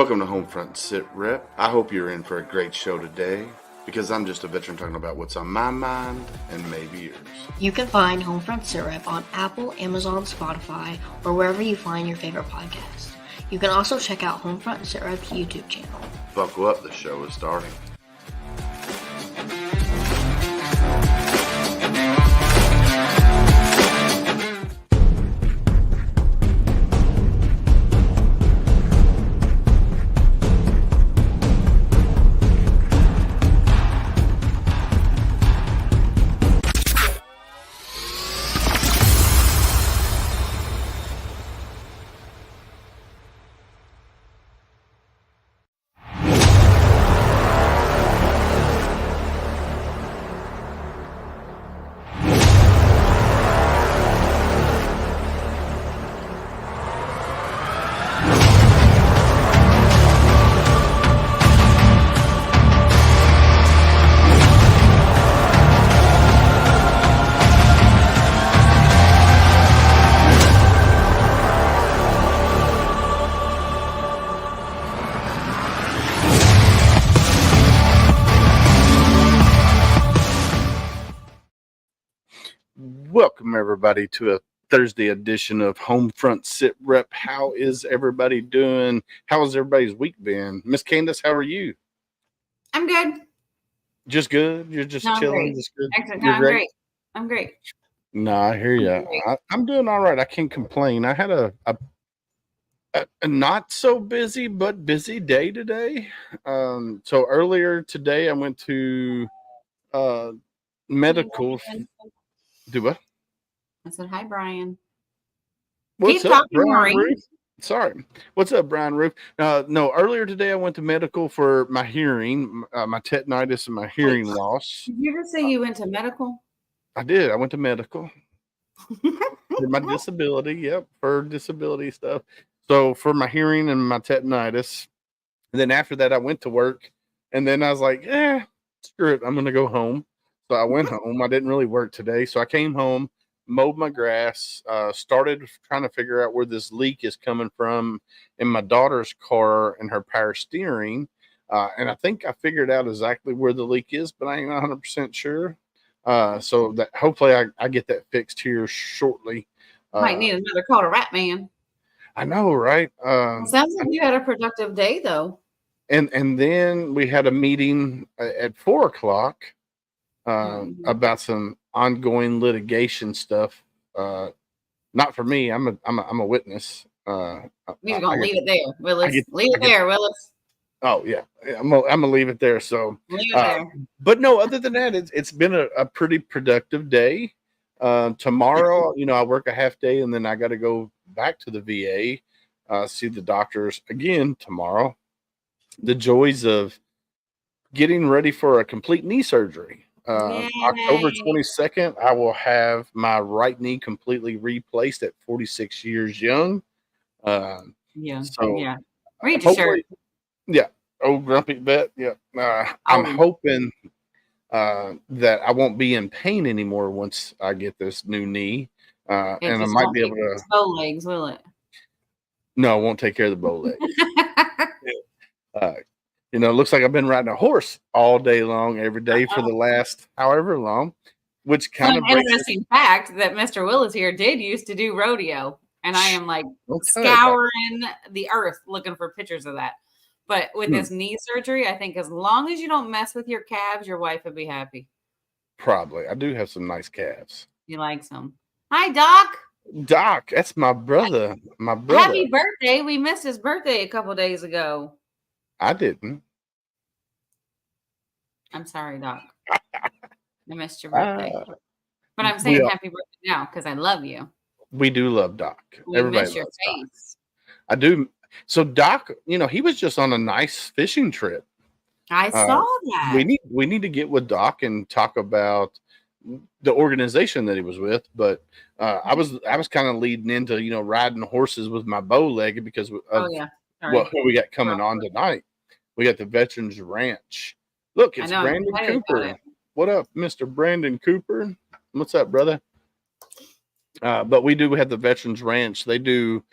Welcome to HomeFront Sitrep. I hope you're in for a great show today because I'm just a veteran talking about what's on my mind and maybe yours. You can find HomeFront Sitrep on Apple, Amazon, Spotify, or wherever you find your favorite podcasts. You can also check out HomeFront Sitrep's YouTube channel. Buckle up, the show is starting. Welcome, everybody, to a Thursday edition of HomeFront Sitrep. How is everybody doing? How has everybody's week been? Miss Candace, how are you? I'm good. Just good? You're just chilling? Just good? Excellent. No, I'm great. I'm great. No, I hear you. I'm doing all right. I can't complain. I had a not so busy, but busy day today. So earlier today, I went to medical. Do what? I said, hi, Brian. What's Keep up, talking, Brian Maureen. Roof? Sorry. What's up, Brian Roof? No, earlier today I went to medical for my hearing, my tetanitis and my hearing loss. Did you ever say you went to medical? I did. I went to medical for my disability. Yep, for disability stuff. So for my hearing and my tetanitis. And then after that, I went to work. And then I was like, screw it. I'm going to go home. So I went home. I didn't really work today. So I came home, mowed my grass, started trying to figure out where this leak is coming from in my daughter's car and her power steering. And I think I figured out exactly where the leak is, but I ain't 100% sure. So that hopefully I get that fixed here shortly. Might need another call to Rat Man. I know, right? Sounds like you had a productive day, though. And then we had a meeting at 4:00 about some ongoing litigation stuff. Not for me. I'm a witness. We're gonna leave it there, Willis. Leave it there, Willis. Oh yeah, I'm gonna leave it there. So leave it there. But no, other than that, it's been a pretty productive day. Tomorrow, I work a half day and then I got to go back to the VA, see the doctors again tomorrow. The joys of getting ready for a complete knee surgery. October 22nd, I will have my right knee completely replaced at 46 years young. Read your shirt. Yeah. Old grumpy vet. Yeah. I'm hoping that I won't be in pain anymore once I get this new knee. And I might be able to. Bow legs, will it? No, I won't take care of the bow legs. It looks like I've been riding a horse all day long, every day for the last however long, which kind of interesting fact that Mr. Willis here did used to do rodeo, and I am like scouring the earth looking for pictures of that. But with this knee surgery, I think as long as you don't mess with your calves, your wife would be happy. Probably. I do have some nice calves. You like some. Hi, Doc. Doc, that's my brother. My brother. Happy birthday. We missed his birthday a couple days ago. I didn't. I'm sorry, Doc. I missed your birthday. But I'm saying happy birthday now because I love you. We do love Doc. Everybody miss your face. Doc. I do. So Doc, he was just on a nice fishing trip. I saw that. We need to get with Doc and talk about the organization that he was with. But I was kind of leading into riding horses with my bow leg because of what we got coming on tonight. We got the Veterans Ranch. Look, it's Brandon Cooper. What up, Mr. Brandon Cooper? What's up, brother? But we do have the Veterans Ranch. They do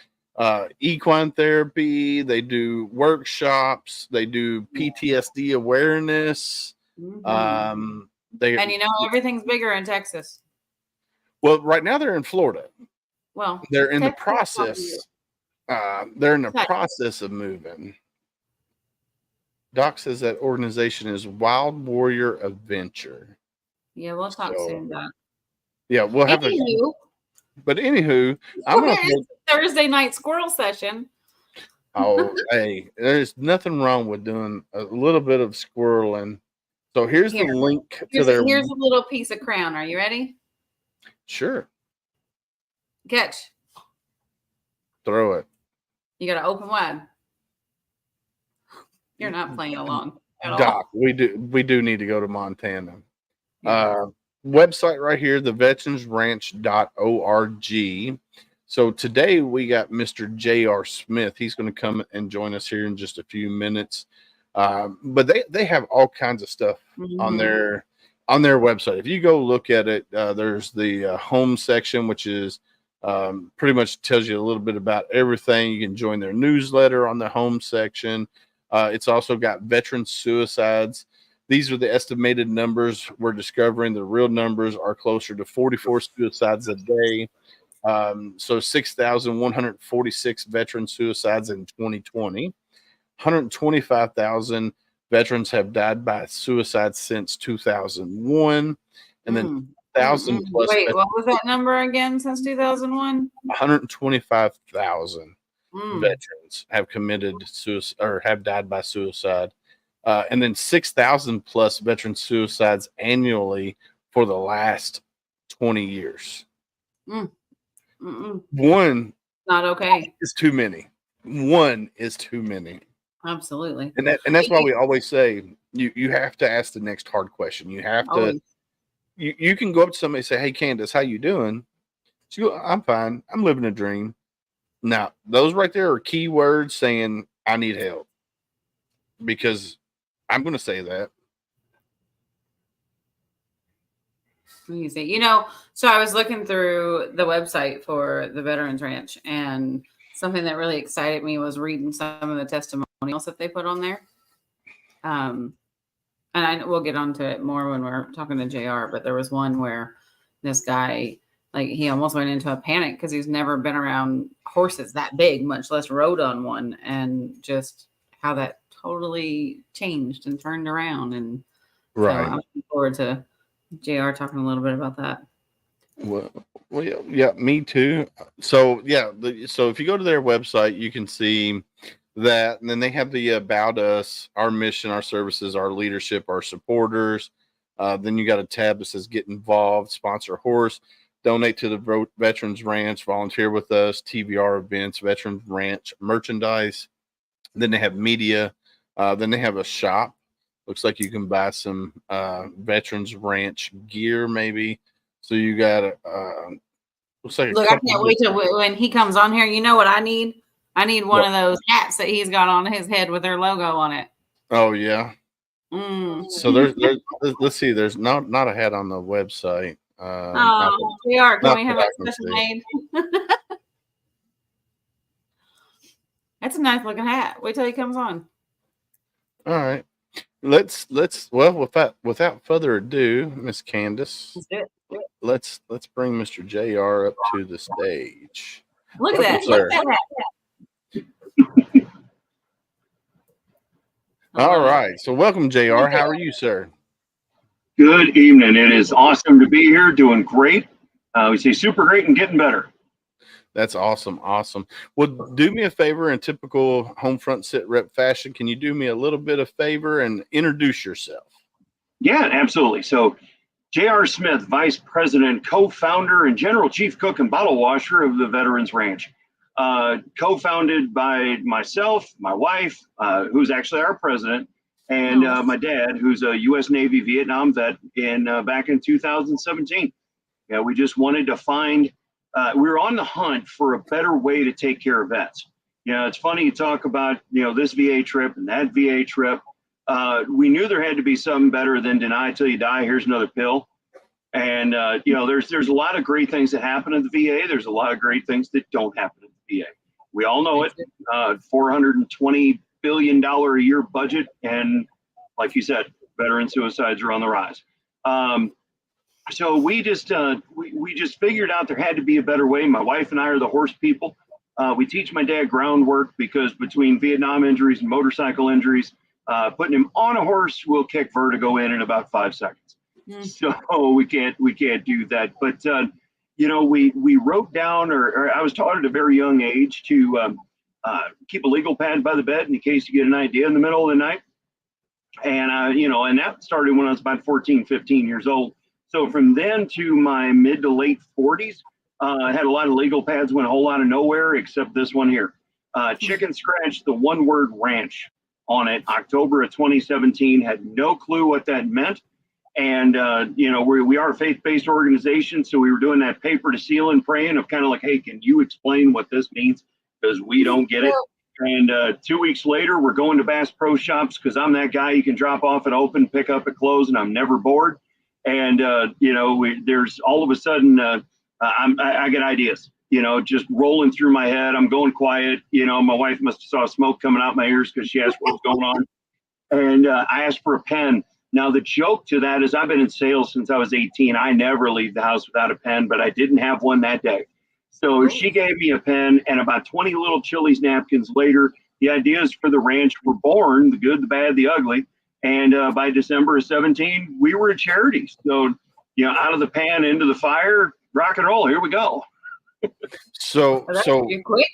Equine Therapy. They do workshops. They do PTSD awareness. Mm-hmm. They And everything's bigger in Texas. Well, right now they're in Florida. Well, They're in the Texas process. They're in the process of moving. Doc says that organization is Wild Warrior Adventure. Yeah, we'll talk soon, Doc. Yeah, we'll have But anywho, I'm gonna Thursday night squirrel session. Oh, hey, there's nothing wrong with doing a little bit of squirreling. So here's the link to their. Here's a little piece of crown. Are you ready? Sure. Catch. Throw it. You got to open wide. You're not playing along at all. Doc, we do need to go to Montana. Yeah. Website right here, theveteransranch.org. So today we got Mr. J.R. Smith. He's going to come and join us here in just a few minutes. But they have all kinds of stuff on their website. If you go look at it, there's the home section, which is pretty much tells you a little bit about everything. You can join their newsletter on the home section. It's also got veteran suicides. These are the estimated numbers. We're discovering the real numbers are closer to 44 suicides a day. So 6,146 veteran suicides in 2020. 125,000 veterans have died by suicide since 2001. And then 1,000 plus. Wait, what was that number again since 2001? 125,000 veterans have committed suicide or have died by suicide. And then 6,000 plus veteran suicides annually for the last 20 years. One not okay. Is too many. One is too many. Absolutely. And that's why we always say you have to ask the next hard question. You have to you can go up to somebody and say, "Hey Candace, how you doing?" She go, "I'm fine. I'm living a dream." Now, those right there are key words saying I need help. Because I'm going to say that. Easy. So I was looking through the website for the Veterans Ranch, and something that really excited me was reading some of the testimonials that they put on there. And we'll get onto it more when we're talking to JR, but there was one where this guy, like, he almost went into a panic because he's never been around horses that big, much less rode on one, and just how that totally changed and turned around. And so I'm looking forward to JR talking a little bit about that. Well, yeah, me too. So so if you go to their website, you can see that, and then they have the about us, our mission, our services, our leadership, our supporters. Then you got a tab that says get involved, sponsor a horse, donate to the Veterans Ranch, volunteer with us, TVR events, Veterans Ranch merchandise. Then they have media. Then they have a shop. Looks like you can buy some Veterans Ranch gear, maybe. So you got looks like. Look, I can't wait till when he comes on here. You know what I need? I need one of those hats that he's got on his head with their logo on it. Oh yeah. So there's let's see. There's not a hat on the website. We are. Can we have it special made? That's a nice looking hat. Wait till he comes on. All right. Let's without further ado, Miss Candace, let's bring Mr. JR up to the stage. Look at that. Look at that. All right. So welcome, JR. How are you, sir? Good evening. It is awesome to be here. Doing great. We say super great and getting better. That's awesome. Awesome. Well, do me a favor in typical HomeFront Sitrep fashion. Can you do me a little bit of favor and introduce yourself? Yeah, absolutely. So J.R. Smith, Vice President, co-founder, and General Chief Cook and Bottle Washer of the Veterans Ranch. Co-founded by myself, my wife, who's actually our president, and my dad, who's a U.S. Navy Vietnam vet back in 2017. Yeah, we just wanted to find we were on the hunt for a better way to take care of vets. It's funny you talk about, this VA trip and that VA trip. We knew there had to be something better than deny till you die. Here's another pill. And, there's a lot of great things that happen in the VA. There's a lot of great things that don't happen in the VA. We all know it. $420 billion a year budget. And like you said, veteran suicides are on the rise. So we just figured out there had to be a better way. My wife and I are the horse people. We teach my dad groundwork because between Vietnam injuries and motorcycle injuries, putting him on a horse will kick vertigo in about 5 seconds. So we can't do that. But we wrote down, or I was taught at a very young age to keep a legal pad by the bed in case you get an idea in the middle of the night. And and that started when I was about 14, 15 years old. So from then to my mid to late 40s, I had a lot of legal pads, went a whole lot of nowhere except this one here. Chicken scratch the one word ranch on it, October of 2017, had no clue what that meant. And, we are a faith-based organization. So we were doing that paper to seal and praying of kind of like, hey, can you explain what this means? Because we don't get it. And 2 weeks later, we're going to Bass Pro Shops because I'm that guy you can drop off at open, pick up at close, and I'm never bored. And, there's all of a sudden, I get ideas, just rolling through my head. I'm going quiet. My wife must have saw smoke coming out my ears because she asked what was going on. And I asked for a pen. Now, the joke to that is I've been in sales since I was 18. I never leave the house without a pen, but I didn't have one that day. So she gave me a pen, and about 20 little Chili's napkins later, the ideas for the ranch were born, the good, the bad, the ugly. And by December of 17, we were a charity. So, out of the pan into the fire, rock and roll. Here we go. So quick.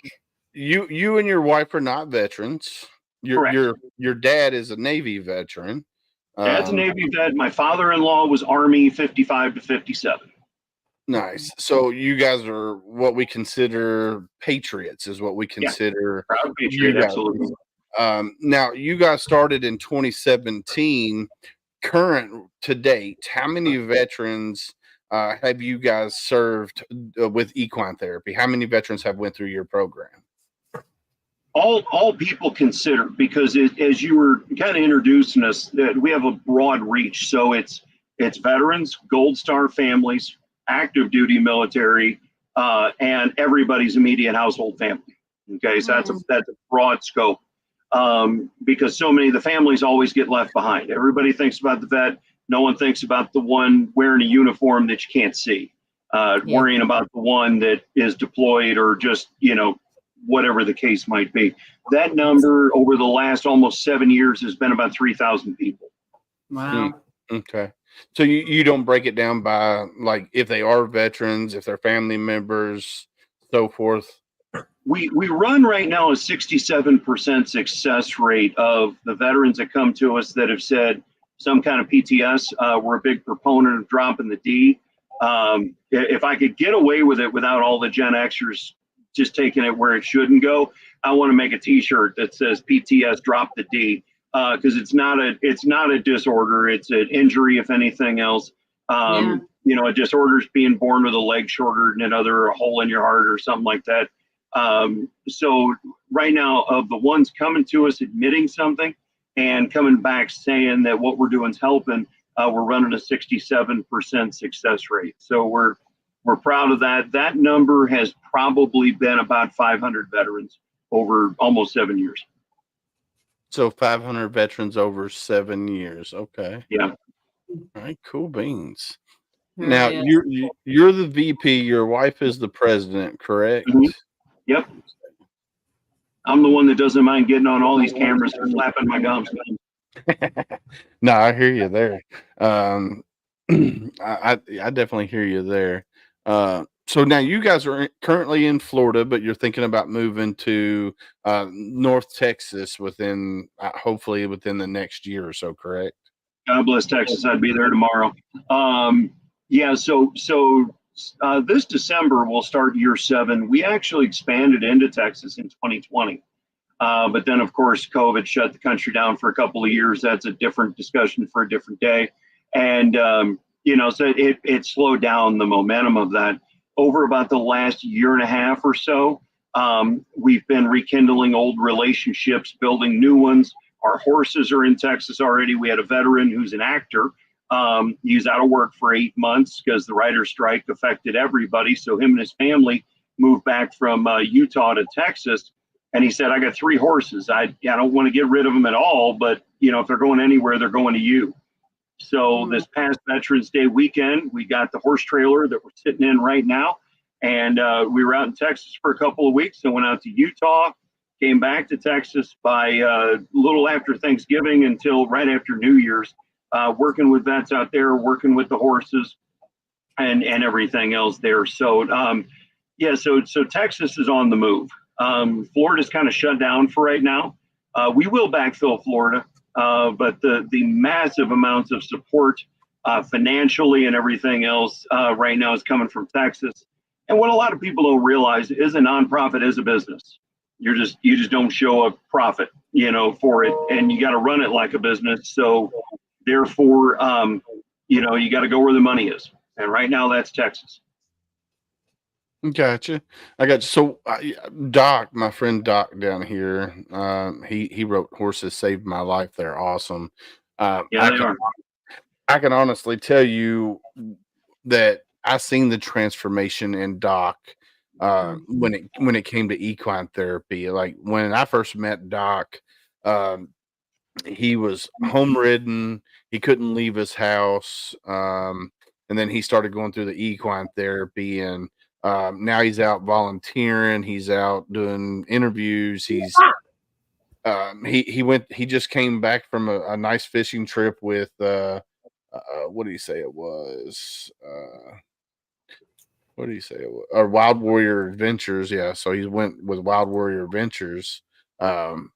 You and your wife are not veterans. Your dad is a Navy veteran. Dad's a Navy vet. My father-in-law was Army 55 to 57. Nice. So you guys are what we consider patriots, is what we consider. Proud patriot, absolutely. Now, you guys started in 2017. Current to date, how many veterans have you guys served with Equine Therapy? How many veterans have went through your program? All people consider, because as you were kind of introducing us, that we have a broad reach. So it's veterans, Gold Star families, active duty military, and everybody's immediate household family. Okay, so that's a broad scope. Because so many of the families always get left behind. Everybody thinks about the vet. No one thinks about the one wearing a uniform that you can't see, worrying about the one that is deployed or just, whatever the case might be. That number over the last almost 7 years has been about 3,000 people. Wow. Okay. So you don't break it down by like if they are veterans, if they're family members, so forth. We run right now a 67% success rate of the veterans that come to us that have said some kind of PTS. We're a big proponent of dropping the D. If I could get away with it without all the Gen Xers just taking it where it shouldn't go, I want to make a T-shirt that says PTS drop the D, because it's not a disorder. It's an injury, if anything else. A disorder is being born with a leg shorter than another, a hole in your heart or something like that. So right now, of the ones coming to us admitting something and coming back saying that what we're doing is helping, we're running a 67% success rate. So we're proud of that. That number has probably been about 500 veterans over almost 7 years. So 500 veterans over 7 years. Okay. Yeah. All right. Cool beans. Now you're the VP. Your wife is the president, correct? Mm-hmm. Yep. I'm the one that doesn't mind getting on all these cameras and flapping my gums. No, I hear you there. I definitely hear you there. So now you guys are currently in Florida, but you're thinking about moving to North Texas within, hopefully within the next year or so, correct? God bless Texas. I'd be there tomorrow. So this December we'll start year 7. We actually expanded into Texas in 2020. But then, of course, COVID shut the country down for a couple of years. That's a different discussion for a different day. And, so it slowed down the momentum of that. Over about the last year and a half or so, we've been rekindling old relationships, building new ones. Our horses are in Texas already. We had a veteran who's an actor. He was out of work for 8 months because the writer's strike affected everybody. So him and his family moved back from Utah to Texas. And he said, I got 3 horses. I don't want to get rid of them at all, but if they're going anywhere, they're going to you. So this past Veterans Day weekend, we got the horse trailer that we're sitting in right now. And we were out in Texas for a couple of weeks and went out to Utah, came back to Texas by a little after Thanksgiving until right after New Year's, working with vets out there, working with the horses and everything else there. So, so Texas is on the move. Florida's kind of shut down for right now. We will backfill Florida, but the massive amounts of support financially and everything else right now is coming from Texas. And what a lot of people don't realize is a nonprofit is a business. You just don't show a profit, for it, and you got to run it like a business. So therefore, you got to go where the money is. And right now that's Texas. Gotcha. I got you. So Doc, my friend Doc down here, he wrote Horses Saved My Life. They're awesome. Yeah, they are. I can honestly tell you that I seen the transformation in Doc when it came to equine therapy. Like when I first met Doc, he was home ridden. He couldn't leave his house. And then he started going through the equine therapy, and now he's out volunteering. He's out doing interviews. He just came back from a nice fishing trip with what did he say it was? What did he say it was? Or Wild Warrior Adventures. Yeah. So he went with Wild Warrior Adventures. And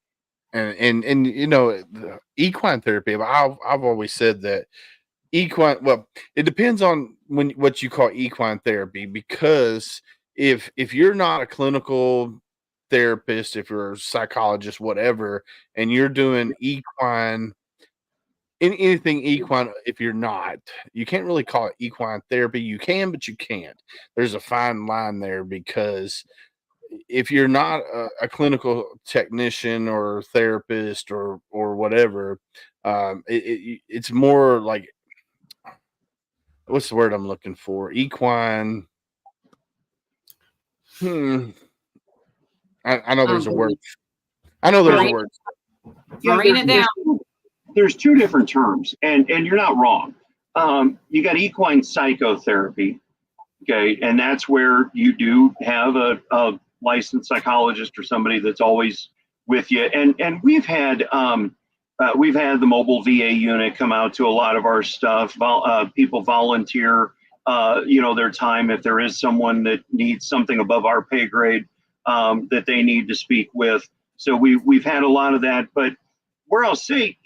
equine therapy. I've always said that equine. Well, it depends on what you call equine therapy, because if you're not a clinical therapist, if you're a psychologist, whatever, and you're doing equine, anything equine, if you're not, you can't really call it equine therapy. You can, but you can't. There's a fine line there, because if you're not a clinical technician or therapist or whatever, it's more like, what's the word I'm looking for? Equine. I know there's a word. I know there's a word. Marine it down. There's 2 different terms, and you're not wrong. You got equine psychotherapy, okay, and that's where you do have a licensed psychologist or somebody that's always with you. And we've had the mobile VA unit come out to a lot of our stuff. People volunteer, their time if there is someone that needs something above our pay grade that they need to speak with. So we've had a lot of that. But where I'll say,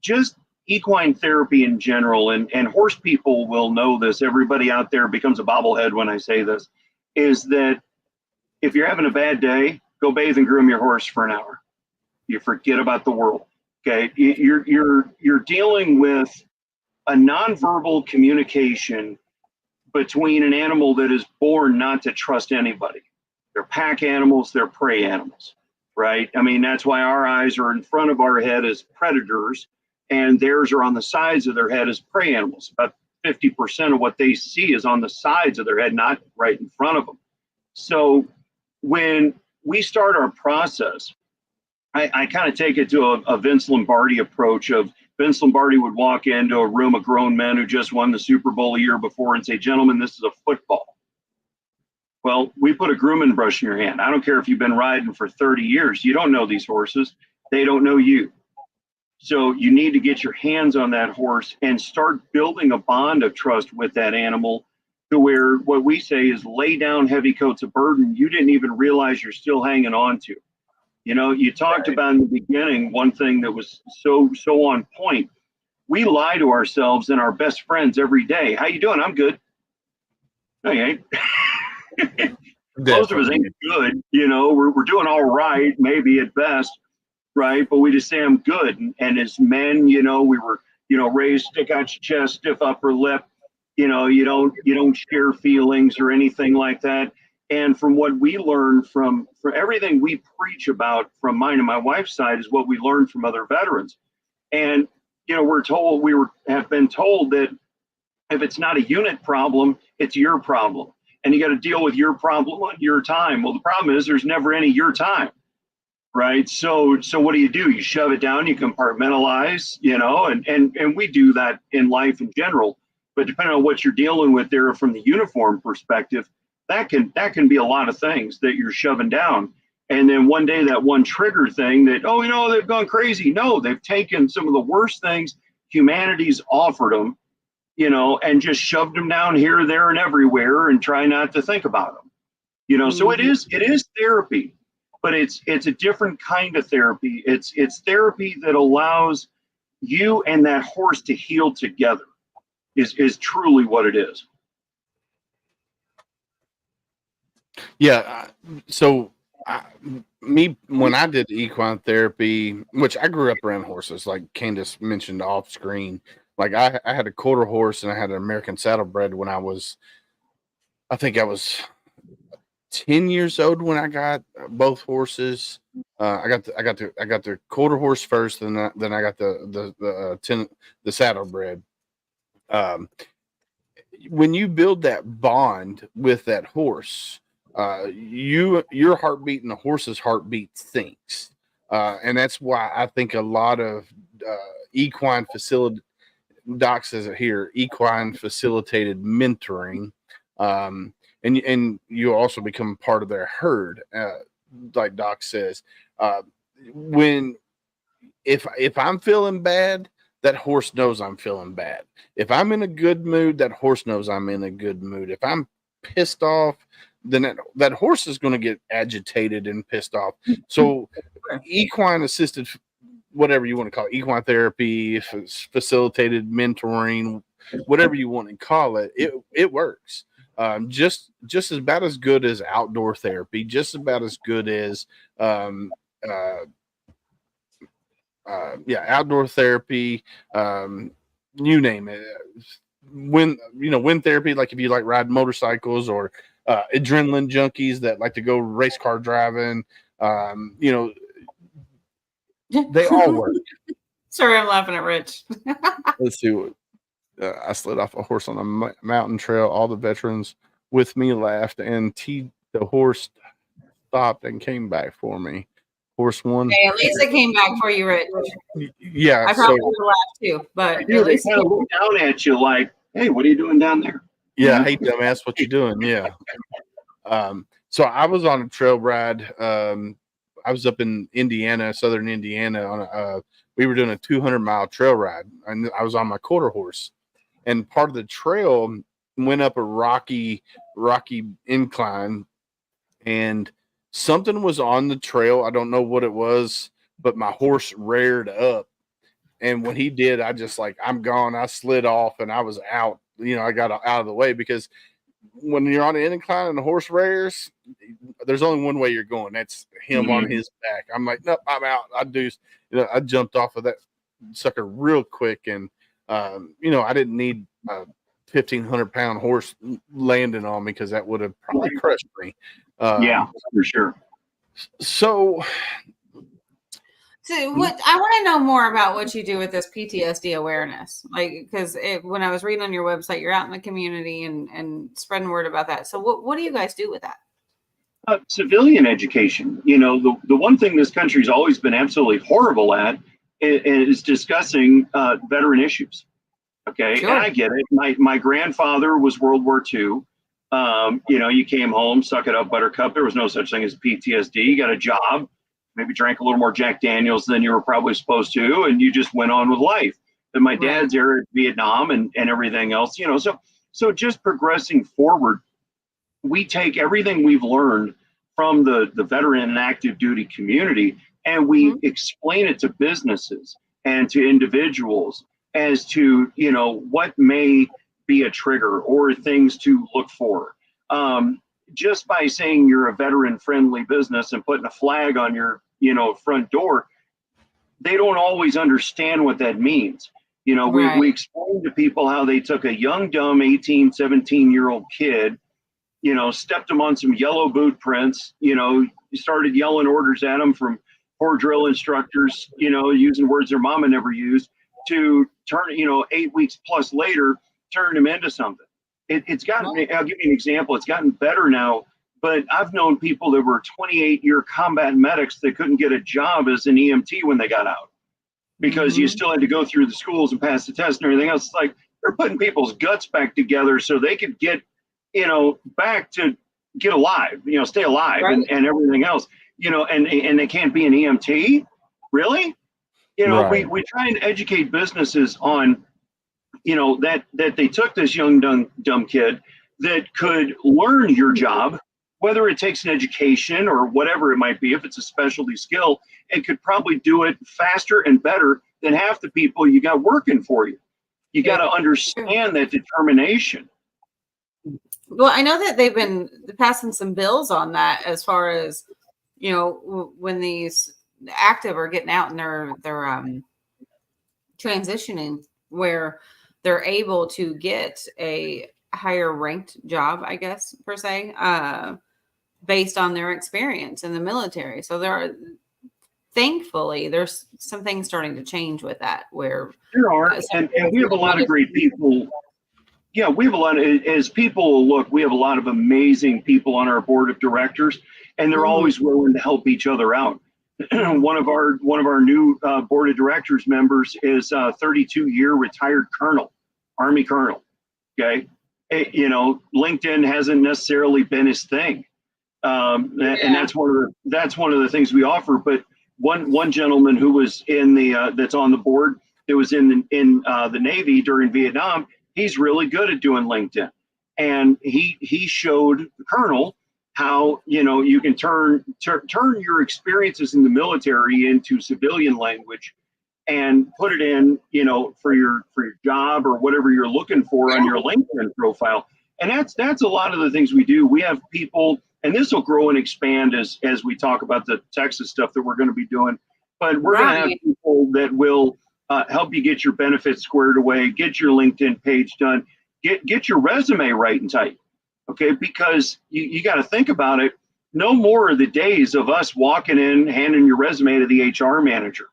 just equine therapy in general, and horse people will know this. Everybody out there becomes a bobblehead when I say this, is that if you're having a bad day, go bathe and groom your horse for an hour. You forget about the world. Okay, you're dealing with a nonverbal communication between an animal that is born not to trust anybody. They're pack animals, they're prey animals, right? I mean, that's why our eyes are in front of our head as predators, and theirs are on the sides of their head as prey animals. About 50% of what they see is on the sides of their head, not right in front of them. So when we start our process, I kind of take it to a Vince Lombardi approach of Vince Lombardi would walk into a room of grown men who just won the Super Bowl a year before and say, gentlemen, this is a football. Well, we put a grooming brush in your hand. I don't care if you've been riding for 30 years. You don't know these horses. They don't know you. So you need to get your hands on that horse and start building a bond of trust with that animal, to where what we say is lay down heavy coats of burden you didn't even realize you're still hanging on to. You talked about in the beginning, one thing that was so on point. We lie to ourselves and our best friends every day. How you doing? I'm good. No, you ain't. Most of us ain't good. We're doing all right, maybe at best, right? But we just say I'm good. And as men, we were, raised, stick out your chest, stiff upper lip. You don't share feelings or anything like that. And from what we learned from everything we preach about from mine and my wife's side is what we learned from other veterans. And, have been told that if it's not a unit problem, it's your problem. and you got to deal with your problem on your time. Well, the problem is there's never any your time, right? So what do? You shove it down, you compartmentalize, and we do that in life in general. But depending on what you're dealing with there from the uniform perspective, that can be a lot of things that you're shoving down. And then one day that one trigger thing that, they've gone crazy. No, they've taken some of the worst things humanity's offered them, and just shoved them down here, there, and everywhere, and try not to think about them. So it is therapy, but it's a different kind of therapy. It's therapy that allows you and that horse to heal together is truly what it is. Yeah. So when I did equine therapy, which I grew up around horses, like Candace mentioned off screen, like I had a quarter horse and I had an American saddlebred when I think I was 10 years old when I got both horses. I got the quarter horse first, then I got the saddlebred. When you build that bond with that horse, your heartbeat and the horse's heartbeat syncs, and that's why I think a lot of equine facility Doc says it here, equine facilitated mentoring, and you also become part of their herd, like Doc says. If I'm feeling bad, that horse knows I'm feeling bad. If I'm in a good mood, that horse knows I'm in a good mood. If I'm pissed off, then that horse is going to get agitated and pissed off. So equine assisted, whatever you want to call it, equine therapy, facilitated mentoring, whatever you want to call it, it works. Just as about as good as outdoor therapy, just about as good as outdoor therapy, you name it. Wind therapy, like if you like ride motorcycles, or adrenaline junkies that like to go race car driving, they all work. Sorry, I'm laughing at Rich. Let's see what I slid off a horse on a mountain trail. All the veterans with me laughed, and the horse stopped and came back for me. Horse won. Hey, at least it came back for you, Rich. Yeah, I probably would have laughed too, but at least they kind of look down at you like, "Hey, what are you doing down there?" Yeah, hey dumbass, what you doing? Yeah. So I was on a trail ride. I was up in Indiana, southern Indiana, on we were doing a 200-mile trail ride, and I was on my quarter horse, and part of the trail went up a rocky incline, and something was on the trail. I don't know what it was, but my horse reared up, and when he did, I just I'm gone. I slid off, and I was out. I got out of the way, because when you're on an incline and the horse rears, there's only one way you're going. That's him on his back. I'm like, nope, I'm out. I jumped off of that sucker real quick, and I didn't need a 1,500-pound horse landing on me, because that would have probably crushed me. Yeah, for sure. So what I want to know more about what you do with this PTSD awareness, because when I was reading on your website, you're out in the community and spreading word about that. So what do you guys do with that? Civilian education. The one thing this country's always been absolutely horrible at is discussing veteran issues. Okay, Sure. And I get it. My grandfather was World War II. You came home, suck it up, buttercup. There was no such thing as PTSD. You got a job, maybe drank a little more Jack Daniels than you were probably supposed to, and you just went on with life. Then my dad's era at Vietnam and everything else, so just progressing forward, we take everything we've learned from the veteran and active duty community, and we explain it to businesses and to individuals as to, what may be a trigger or things to look for. Just by saying you're a veteran friendly business and putting a flag on your, front door, they don't always understand what that means. We explain to people how they took a young, dumb 18, 17-year-old kid, stepped him on some yellow boot prints, started yelling orders at him from poor drill instructors, using words their mama never used, to turn, 8 weeks plus later, turn him into something. It's gotten, I'll give you an example. It's gotten better now, but I've known people that were 28-year combat medics that couldn't get a job as an EMT when they got out because you still had to go through the schools and pass the test and everything else. It's like they're putting people's guts back together so they could get, back to get alive, stay alive and everything else, and they can't be an EMT. Really? We try and educate businesses on, that they took this young, dumb kid that could learn your job, whether it takes an education or whatever it might be, if it's a specialty skill, and could probably do it faster and better than half the people you got working for you. You got to understand that determination. Well, I know that they've been passing some bills on that as far as, when these active are getting out and they're transitioning, where they're able to get a higher ranked job, I guess, per se, based on their experience in the military. So thankfully, there's some things starting to change with that, where there are, and we have a lot of great people. Yeah, we have a lot of, as people look, we have a lot of amazing people on our board of directors, and they're always willing to help each other out. One of our new board of directors members is a 32-year retired colonel, Army colonel. Okay, LinkedIn hasn't necessarily been his thing, and that's one of the things we offer. But one gentleman who was in the that's on the board that was in the Navy during Vietnam, he's really good at doing LinkedIn, and he showed the colonel how you can turn your experiences in the military into civilian language and put it in for your job or whatever you're looking for on your LinkedIn profile. And that's a lot of the things we do. We have people, and this will grow and expand as we talk about the Texas stuff that we're going to be doing, but we're going to have people that will help you get your benefits squared away, get your LinkedIn page done, get your resume right and tight. Okay, because you got to think about it. No more are the days of us walking in, handing your resume to the HR manager,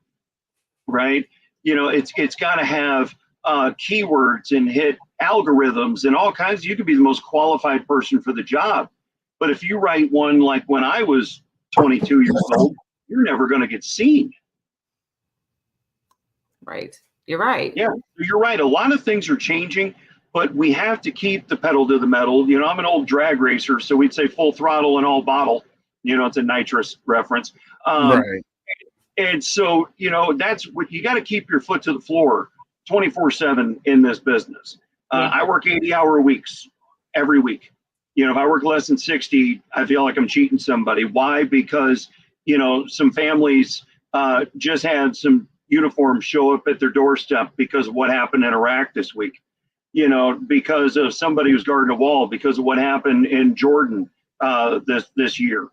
right? It's got to have keywords and hit algorithms and all kinds. You could be the most qualified person for the job, but if you write one like when I was 22 years old, you're never going to get seen. Right. You're right. Yeah, you're right. A lot of things are changing, but we have to keep the pedal to the metal. I'm an old drag racer, so we'd say full throttle and all bottle. It's a nitrous reference. Right. And so, that's what you got to keep your foot to the floor 24/7 in this business. I work 80-hour weeks every week. If I work less than 60, I feel like I'm cheating somebody. Why? Because, some families just had some uniforms show up at their doorstep because of what happened in Iraq this week. Because of somebody who's guarding a wall, because of what happened in Jordan this year.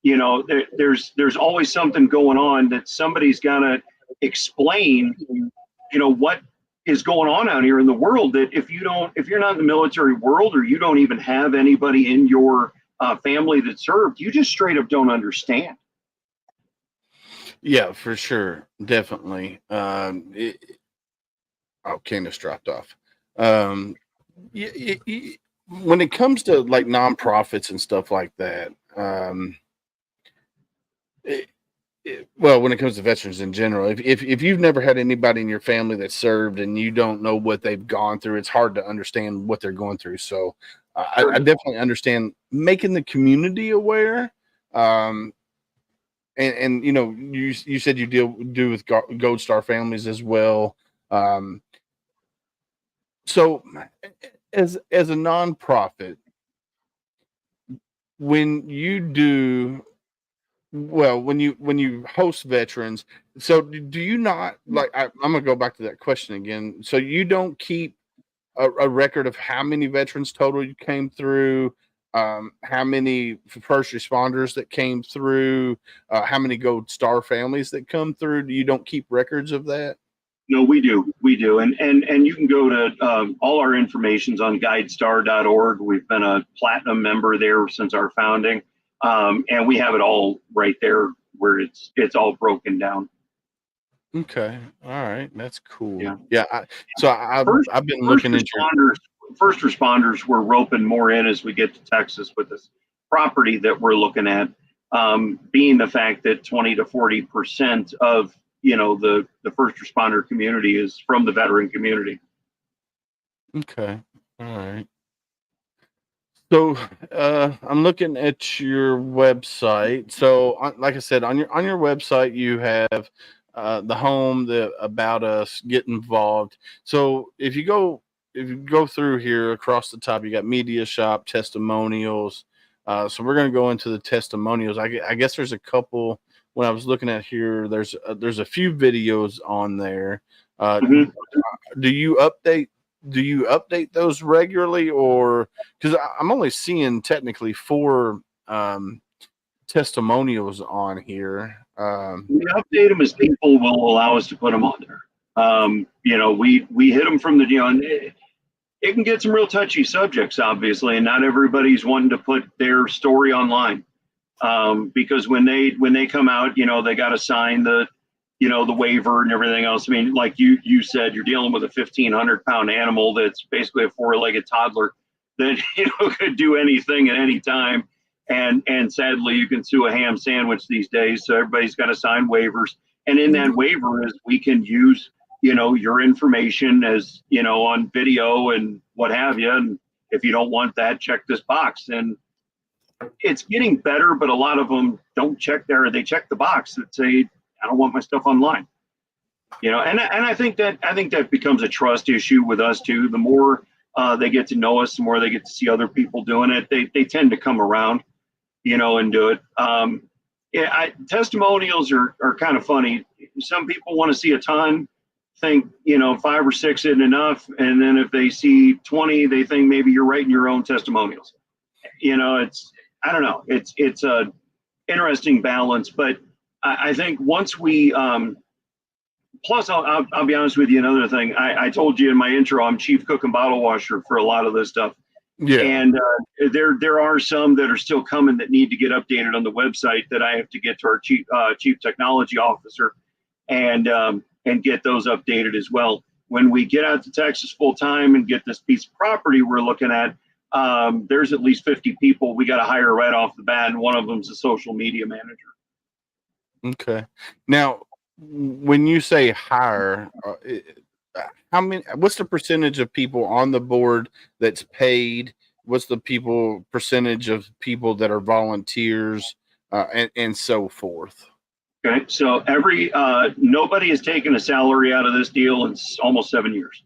There's always something going on that somebody's got to explain, what is going on out here in the world, that if you're not in the military world, or you don't even have anybody in your family that served, you just straight up don't understand. Yeah, for sure. Definitely. Candace dropped off. When it comes to like nonprofits and stuff like that, when it comes to veterans in general, if you've never had anybody in your family that served and you don't know what they've gone through, it's hard to understand what they're going through. So I definitely understand making the community aware. And you said you do with Gold Star families as well. So as a nonprofit, when you host veterans, so do you not, like, I'm gonna go back to that question again. So you don't keep a record of how many veterans total you came through, how many first responders that came through, how many Gold Star families that come through? You don't keep records of that? No, we do. And you can go to all our information's on guidestar.org. We've been a platinum member there since our founding. And we have it all right there where it's all broken down. Okay. All right. That's cool. Yeah. Yeah. I've been looking at responders. first responders, we're roping more in as we get to Texas with this property that we're looking at, being the fact that 20 to 40% of the first responder community is from the veteran community. Okay. All right. So I'm looking at your website. So like I said, on your website, you have the home, the about us, get involved. So if you go through here across the top, you got media shop, testimonials. So we're going to go into the testimonials. I guess there's a couple. When I was looking at here, there's a few videos on there. Mhm. Do you update those regularly, or because I'm only seeing technically 4 testimonials on here? We update them as people will allow us to put them on there. We hit them from the, and it can get some real touchy subjects, obviously, and not everybody's wanting to put their story online. Because when they come out, they got to sign the waiver and everything else. I mean, like you said, you're dealing with a 1,500-pound animal that's basically a 4-legged toddler that could do anything at any time. And sadly, you can sue a ham sandwich these days. So everybody's got to sign waivers. And in that waiver is we can use your information as on video and what have you. And if you don't want that, check this box. And it's getting better, but a lot of them don't check there. They check the box that say, I don't want my stuff online. And I think that becomes a trust issue with us too. The more they get to know us, the more they get to see other people doing it. They tend to come around, and do it. Testimonials are kind of funny. Some people want to see a ton, think 5 or 6 isn't enough, and then if they see 20, they think maybe you're writing your own testimonials. I don't know. It's a interesting balance, but I think once we, plus I'll be honest with you. Another thing, I told you in my intro, I'm chief cook and bottle washer for a lot of this stuff. Yeah. And there are some that are still coming that need to get updated on the website that I have to get to our chief technology officer and get those updated as well. When we get out to Texas full time and get this piece of property we're looking at, there's at least 50 people we got to hire right off the bat, and one of them's a social media manager. Okay. Now, when you say hire, what's the percentage of people on the board that's paid? What's the percentage of people that are volunteers, and so forth? Okay. So nobody has taken a salary out of this deal in almost 7 years.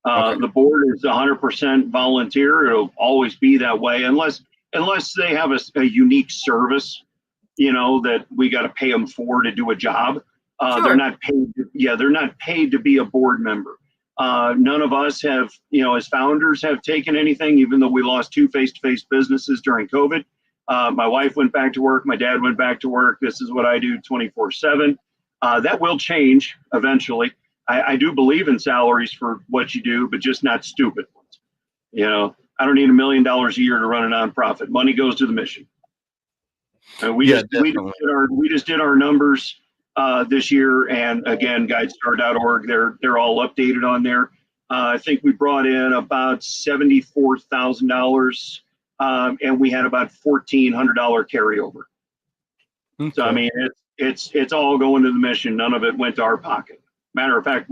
Okay. The board is 100% volunteer. It'll always be that way unless they have a unique service, that we got to pay them for to do a job. Sure. They're not paid. They're not paid to be a board member. None of us have, as founders, have taken anything, even though we lost 2 face-to-face businesses during COVID. My wife went back to work. My dad went back to work. This is what I do 24/7. That will change eventually. I do believe in salaries for what you do, but just not stupid ones. I don't need $1 million a year to run a nonprofit. Money goes to the mission. And we just did our numbers this year, and again, guidestar.org. They're all updated on there. I think we brought in about $74,000, and we had about $1,400 carryover. Okay. So I mean, it's all going to the mission. None of it went to our pocket. Matter of fact,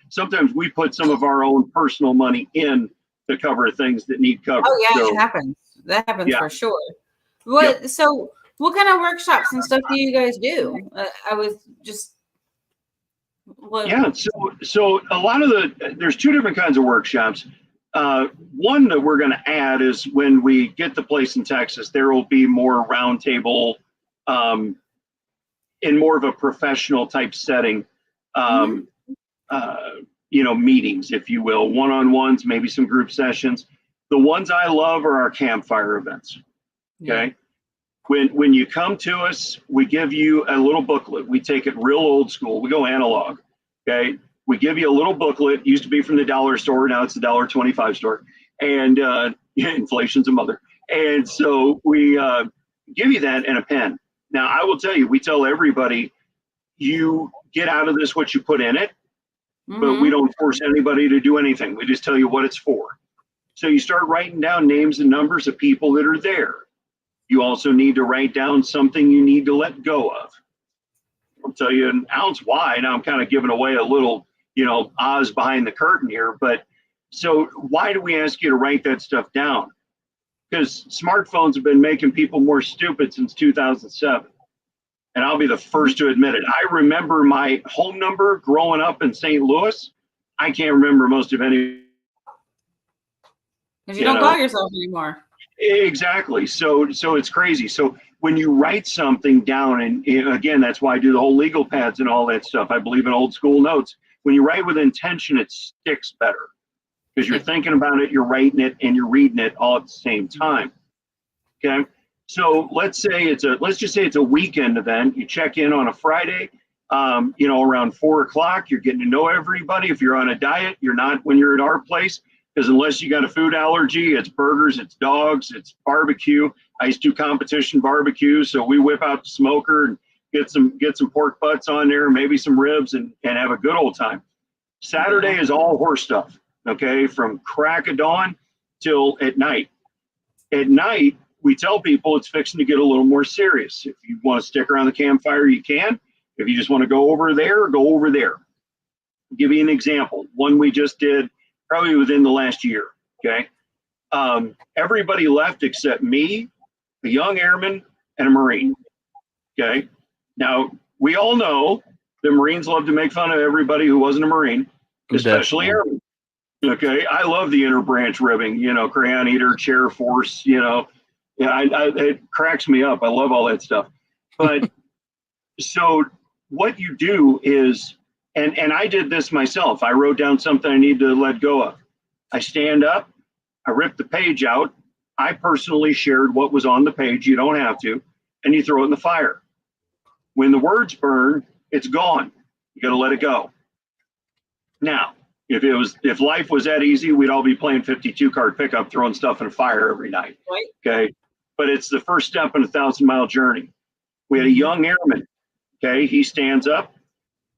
sometimes we put some of our own personal money in to cover things that need covered. Oh yeah, it happens. That happens for sure. So what kind of workshops and stuff do you guys do? I was just. So a lot of there's 2 different kinds of workshops. One that we're going to add is when we get the place in Texas, there will be more roundtable, in more of a professional type setting. Meetings, if you will, one-on-ones, maybe some group sessions. The ones I love are our campfire events. Okay. Yeah. When you come to us, we give you a little booklet. We take it real old school. We go analog. Okay. We give you a little booklet. It used to be from the dollar store. Now it's the $1.25 store. And inflation's a mother. And so we give you that and a pen. Now, I will tell you, we tell everybody, you get out of this what you put in it, but we don't force anybody to do anything. We just tell you what it's for. So you start writing down names and numbers of people that are there. You also need to write down something you need to let go of. I'll tell you an ounce why. Now I'm kind of giving away a little, Oz behind the curtain here. But so why do we ask you to write that stuff down? Because smartphones have been making people more stupid since 2007. And I'll be the first to admit it. I remember my home number growing up in St. Louis. I can't remember most of any. Because you don't call yourself anymore. Exactly. So it's crazy. So when you write something down, and again, that's why I do the whole legal pads and all that stuff. I believe in old school notes. When you write with intention, it sticks better because you're thinking about it, you're writing it, and you're reading it all at the same time. Okay. So let's just say it's a weekend event. You check in on a Friday, around 4:00. You're getting to know everybody. If you're on a diet, you're not when you're at our place. Because unless you got a food allergy, it's burgers, it's dogs, it's barbecue. I used to do competition barbecue, so we whip out the smoker and get some pork butts on there, maybe some ribs, and have a good old time. Saturday is all horse stuff, okay, from crack of dawn till at night. At night, we tell people it's fixing to get a little more serious. If you want to stick around the campfire, you can. If you just want to go over there, go over there. I'll give you an example. One we just did probably within the last year, okay? Everybody left except me, a young airman, and a Marine, okay? Now, we all know the Marines love to make fun of everybody who wasn't a Marine, especially airmen, okay? I love the interbranch ribbing, crayon eater, chair force, it cracks me up. I love all that stuff. But so what you do is, and I did this myself. I wrote down something I need to let go of. I stand up, I rip the page out. I personally shared what was on the page. You don't have to. And you throw it in the fire. When the words burn, it's gone. You got to let it go. Now, if life was that easy, we'd all be playing 52 card pickup, throwing stuff in a fire every night. Right. Okay. But it's the first step in a 1,000-mile journey. We had a young airman. Okay. He stands up.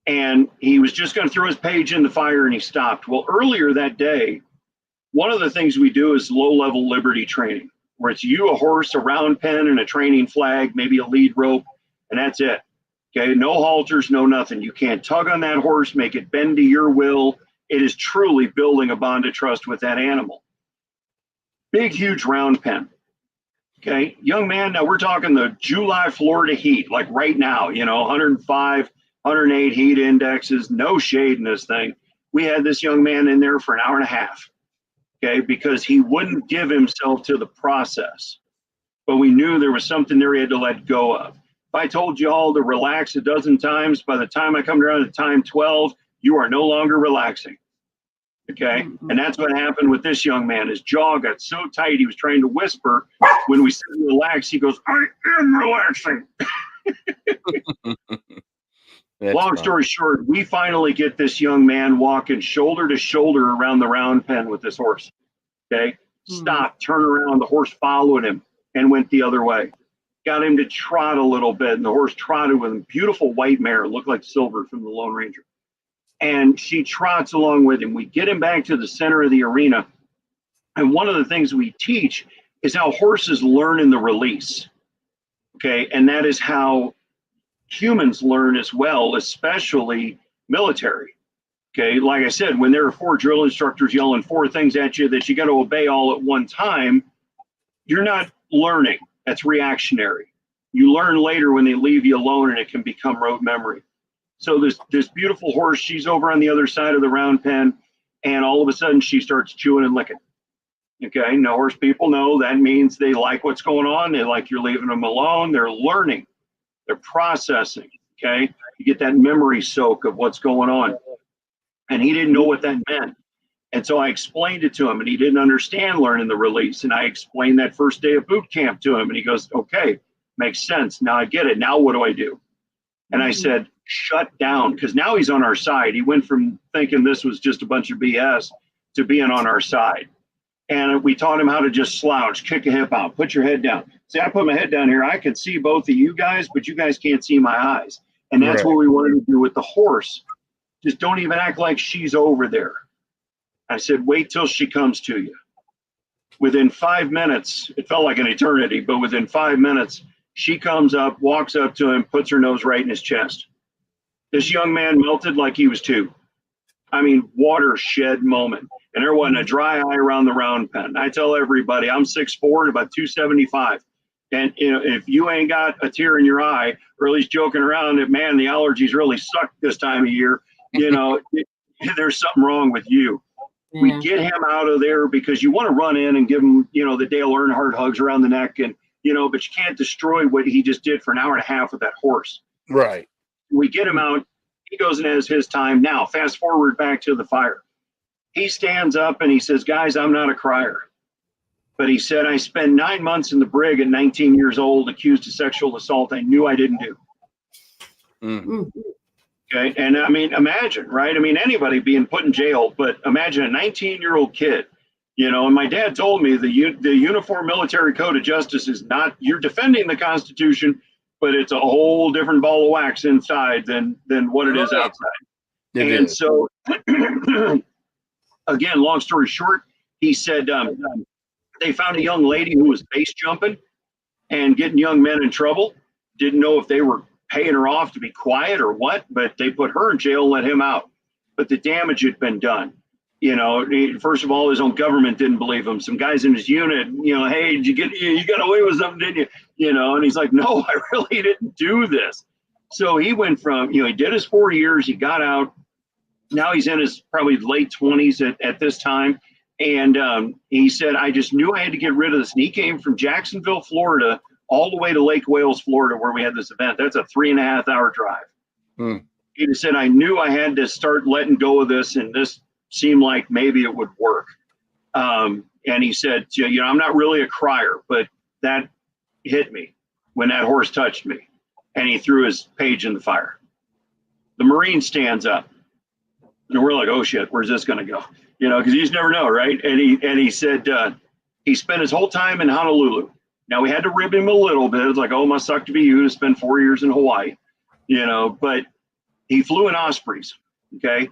And he was just going to throw his page in the fire and he stopped. Well, earlier that day, one of the things we do is low-level liberty training, where it's you, a horse, a round pen, and a training flag, maybe a lead rope, and that's it. Okay, no halters, no nothing. You can't tug on that horse, make it bend to your will. It is truly building a bond of trust with that animal. Big, huge round pen. Okay, young man, now we're talking the July Florida heat, like right now, 105, 108 heat indexes, no shade in this thing. We had this young man in there for an hour and a half, okay, because he wouldn't give himself to the process. But we knew there was something there he had to let go of. If I told you all to relax a dozen times, by the time I come around to time 12, you are no longer relaxing, okay? And that's what happened with this young man. His jaw got so tight, he was trying to whisper. When we said relax, he goes, I am relaxing. Long story short, we finally get this young man walking shoulder to shoulder around the round pen with this horse. Okay. Stop, turn around. The horse followed him and went the other way. Got him to trot a little bit, and the horse trotted with him. Beautiful white mare, looked like Silver from the Lone Ranger. And she trots along with him. We get him back to the center of the arena. And one of the things we teach is how horses learn in the release. Okay. And that is how humans learn as well, especially military. Okay, like I said, when there are 4 drill instructors yelling 4 things at you that you got to obey all at one time, you're not learning. That's reactionary. You learn later when they leave you alone, and it can become rote memory. So this beautiful horse, she's over on the other side of the round pen, and all of a sudden she starts chewing and licking. Okay, now horse people know that means they like what's going on. They like you're leaving them alone. They're learning. They're processing, okay? You get that memory soak of what's going on. And he didn't know what that meant. And so I explained it to him, and he didn't understand learning the release. And I explained that first day of boot camp to him, and he goes, okay, makes sense. Now I get it. Now what do I do? And I said, shut down, because now he's on our side. He went from thinking this was just a bunch of BS to being on our side. And we taught him how to just slouch, kick a hip out, put your head down. See, I put my head down here. I can see both of you guys, but you guys can't see my eyes. And that's what we wanted to do with the horse. Just don't even act like she's over there. I said, wait till she comes to you. Within 5 minutes, it felt like an eternity, but within 5 minutes, she comes up, walks up to him, puts her nose right in his chest. This young man melted like he was 2. I mean, watershed moment. And there wasn't a dry eye around the round pen. I tell everybody, I'm 6'4" and about 275. And if you ain't got a tear in your eye, or at least joking around that, man, the allergies really suck this time of year, there's something wrong with you. Yeah. We get him out of there because you want to run in and give him, the Dale Earnhardt hugs around the neck, and but you can't destroy what he just did for an hour and a half with that horse. Right. We get him out. He goes and has his time. Now, fast forward back to the fire. He stands up and he says, guys, I'm not a crier. But he said, I spent 9 months in the brig at 19 years old, accused of sexual assault I knew I didn't do. Okay. And I mean, imagine, right? I mean, anybody being put in jail, but imagine a 19-year-old kid, and my dad told me the Uniform Military Code of Justice is not, you're defending the Constitution, but it's a whole different ball of wax inside than what it is outside. So, again, long story short, he said they found a young lady who was base jumping and getting young men in trouble. Didn't know if they were paying her off to be quiet or what, but they put her in jail and let him out. But the damage had been done. First of all, his own government didn't believe him. Some guys in his unit, hey, you got away with something, didn't you? And he's like, no, I really didn't do this. So he went from, he did his 4 years, he got out. Now he's in his probably late 20s at this time. And he said, I just knew I had to get rid of this. And he came from Jacksonville, Florida, all the way to Lake Wales, Florida, where we had this event. That's a 3.5-hour drive. He just said, I knew I had to start letting go of this, and this seemed like maybe it would work. And he said, I'm not really a crier, but that hit me when that horse touched me. And he threw his page in the fire. The Marine stands up. And we're like, oh, shit, where's this going to go? Because you just never know, right? And he said he spent his whole time in Honolulu. Now, we had to rib him a little bit. It's like, oh, must suck to be you to spend 4 years in Hawaii, but he flew in Ospreys, okay?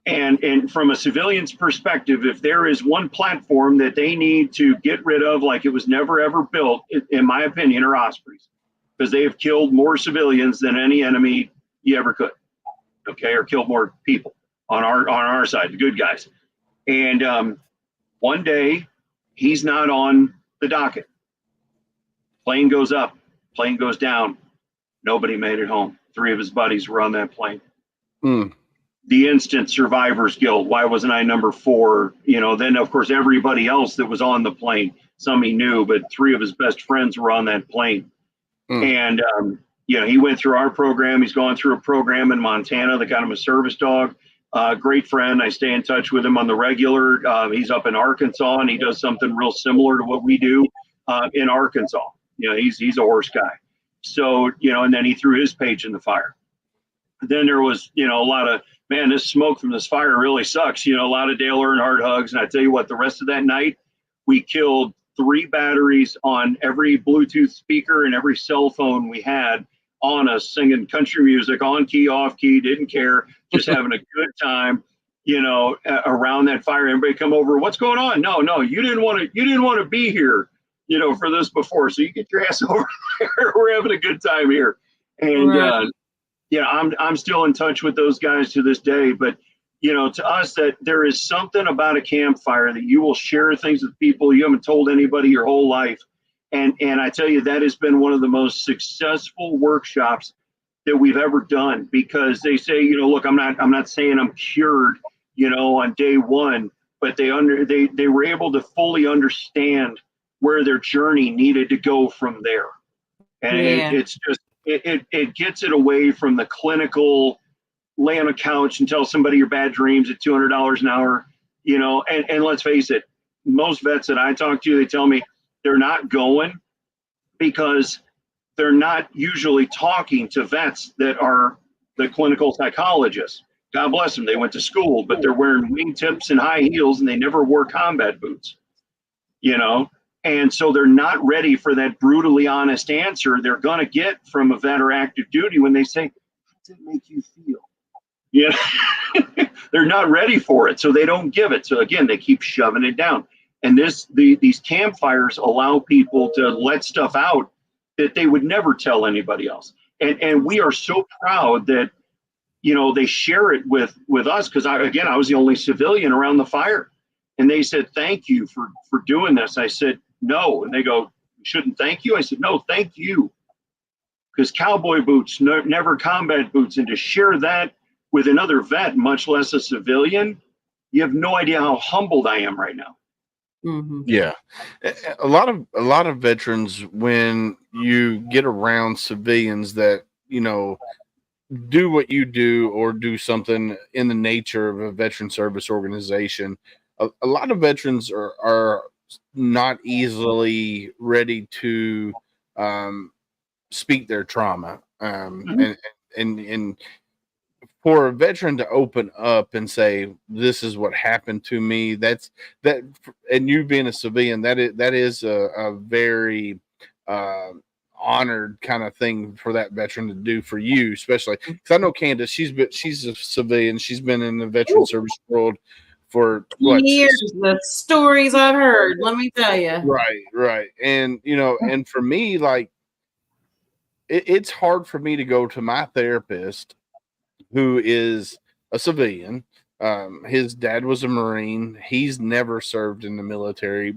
And from a civilian's perspective, if there is one platform that they need to get rid of, like it was never, ever built, in my opinion, are Ospreys, because they have killed more civilians than any enemy you ever could, okay, or killed more people on our side, the good guys. And one day, he's not on the docket. Plane goes up, plane goes down. Nobody made it home. 3 of his buddies were on that plane. The instant survivor's guilt. Why wasn't I number 4? Then of course everybody else that was on the plane, some he knew, but 3 of his best friends were on that plane. And he went through our program. He's gone through a program in Montana that got him a service dog. Great friend. I stay in touch with him on the regular. He's up in Arkansas, and he does something real similar to what we do in Arkansas. He's a horse guy. So, and then he threw his page in the fire. Then there was, a lot of, man, this smoke from this fire really sucks. A lot of Dale Earnhardt hugs. And I tell you what, the rest of that night, we killed 3 batteries on every Bluetooth speaker and every cell phone we had on us, singing country music, on key, off key, didn't care, just having a good time, around that fire. Everybody come over, what's going on? No, you didn't want to be here, for this before. So you get your ass over there. We're having a good time here. And, I'm still in touch with those guys to this day, but, to us, that there is something about a campfire that you will share things with people you haven't told anybody your whole life. And I tell you, that has been one of the most successful workshops that we've ever done, because they say, look, I'm not saying I'm cured, on day one, but they were able to fully understand where their journey needed to go from there. And it's just, it gets it away from the clinical lay on a couch and tell somebody your bad dreams at $200 an hour, and let's face it, most vets that I talk to, they tell me they're not going because they're not usually talking to vets that are the clinical psychologists. God bless them. They went to school, but they're wearing wingtips and high heels, and they never wore combat boots, and so they're not ready for that brutally honest answer they're going to get from a vet or active duty when they say, how does it make you feel? They're not ready for it, so they don't give it. So again, they keep shoving it down. And these campfires allow people to let stuff out that they would never tell anybody else. And we are so proud that, they share it with us, because I was the only civilian around the fire. And they said, thank you for doing this. I said, no. And they go, shouldn't thank you? I said, no, thank you. Because cowboy boots, never combat boots. And to share that with another vet, much less a civilian, you have no idea how humbled I am right now. Mm-hmm. Yeah, a lot of veterans, when you get around civilians that do what you do or do something in the nature of a veteran service organization, a lot of veterans are not easily ready to speak their trauma, and for a veteran to open up and say, this is what happened to me, and you being a civilian, that is a very honored kind of thing for that veteran to do for you, especially because I know Candace, she's a civilian, she's been in the veteran service world for years. The stories I've heard, let me tell you. Right. And and for me, like, it's hard for me to go to my therapist, who is a civilian. His dad was a Marine. He's never served in the military.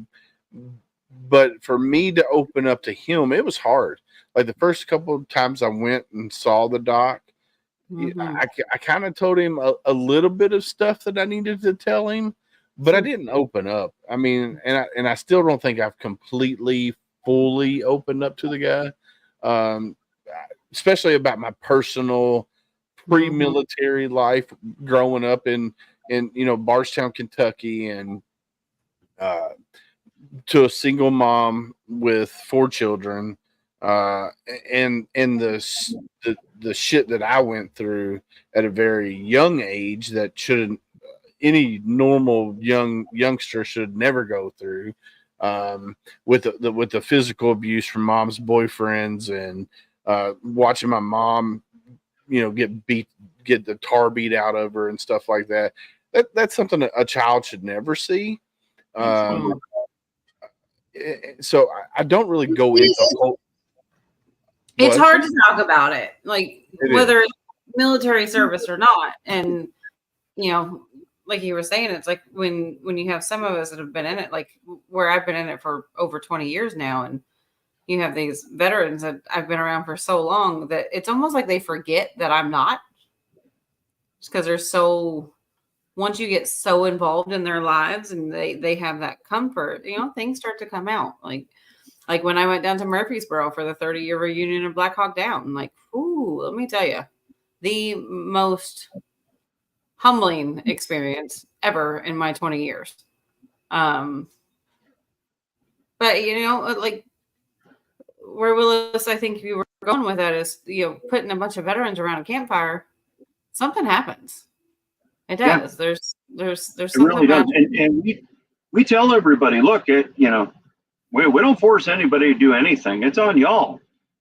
But for me to open up to him, it was hard. Like the first couple of times I went and saw the doc, I kind of told him a little bit of stuff that I needed to tell him, but I didn't open up. I mean, and I still don't think I've completely, fully opened up to the guy, especially about my personal pre-military life, growing up in Bardstown, Kentucky, and to a single mom with 4 children, and the shit that I went through at a very young age that shouldn't any normal youngster should never go through, with the physical abuse from mom's boyfriends, and watching my mom get the tar beat out of her and stuff like that. That's something that a child should never see. So I don't really go into whole. It's hard to talk about it, like whether it's military service or not. And like you were saying, it's like when you have some of us that have been in it, like where I've been in it for over 20 years now, and you have these veterans that I've been around for so long that it's almost like they forget that I'm not, just because once you get so involved in their lives and they have that comfort, things start to come out. Like when I went down to Murfreesboro for the 30-year reunion of Black Hawk Down, like, ooh, let me tell you, the most humbling experience ever in my 20 years. But like where Willis, I think you were going with that is, putting a bunch of veterans around a campfire, something happens. It does. Yeah. There's something. It really does. And we tell everybody, look, we don't force anybody to do anything. It's on y'all,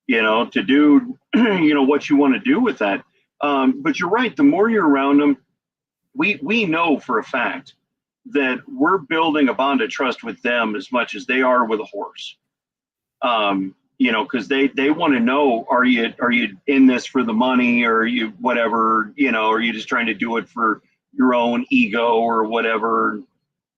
to do, what you want to do with that. But you're right. The more you're around them, we know for a fact that we're building a bond of trust with them as much as they are with a horse. Because they want to know, are you in this for the money, or are you whatever, are you just trying to do it for your own ego or whatever?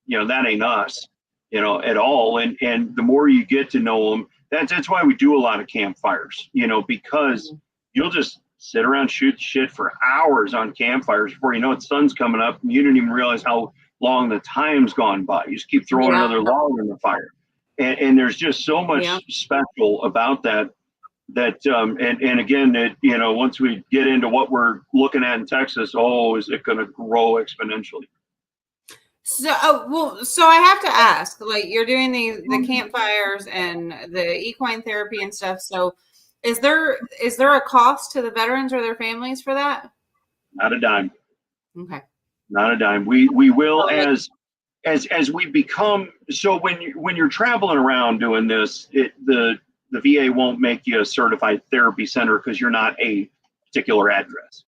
That ain't us, at all. And the more you get to know them, that's why we do a lot of campfires, because you'll just sit around, shoot shit for hours on campfires before you know it, sun's coming up, and you didn't even realize how long the time's gone by. You just keep throwing another log in the fire. And there's just so much special about that. And again, once we get into what we're looking at in Texas, is it going to grow exponentially? So I have to ask, like, you're doing the campfires and the equine therapy and stuff. So is there a cost to the veterans or their families for that? Not a dime. Okay. Not a dime. We will, as we become, so when you're traveling around doing this, the VA won't make you a certified therapy center because you're not a particular address.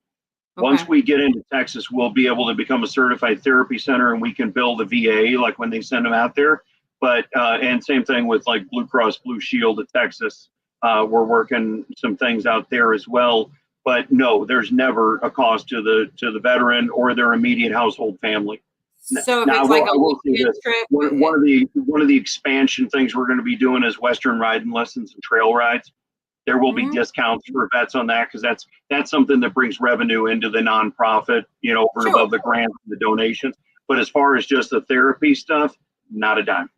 Okay. Once we get into Texas, we'll be able to become a certified therapy center, and we can bill the VA like when they send them out there. But and same thing with like Blue Cross Blue Shield of Texas. We're working some things out there as well. But no, there's never a cost to the veteran or their immediate household family. So if Now, it's like I a will say weekend this. trip, One of the expansion things we're going to be doing is Western riding lessons and trail rides. There will be discounts for vets on that because that's something that brings revenue into the nonprofit, over and above the grants and the donations. But as far as just the therapy stuff, not a dime.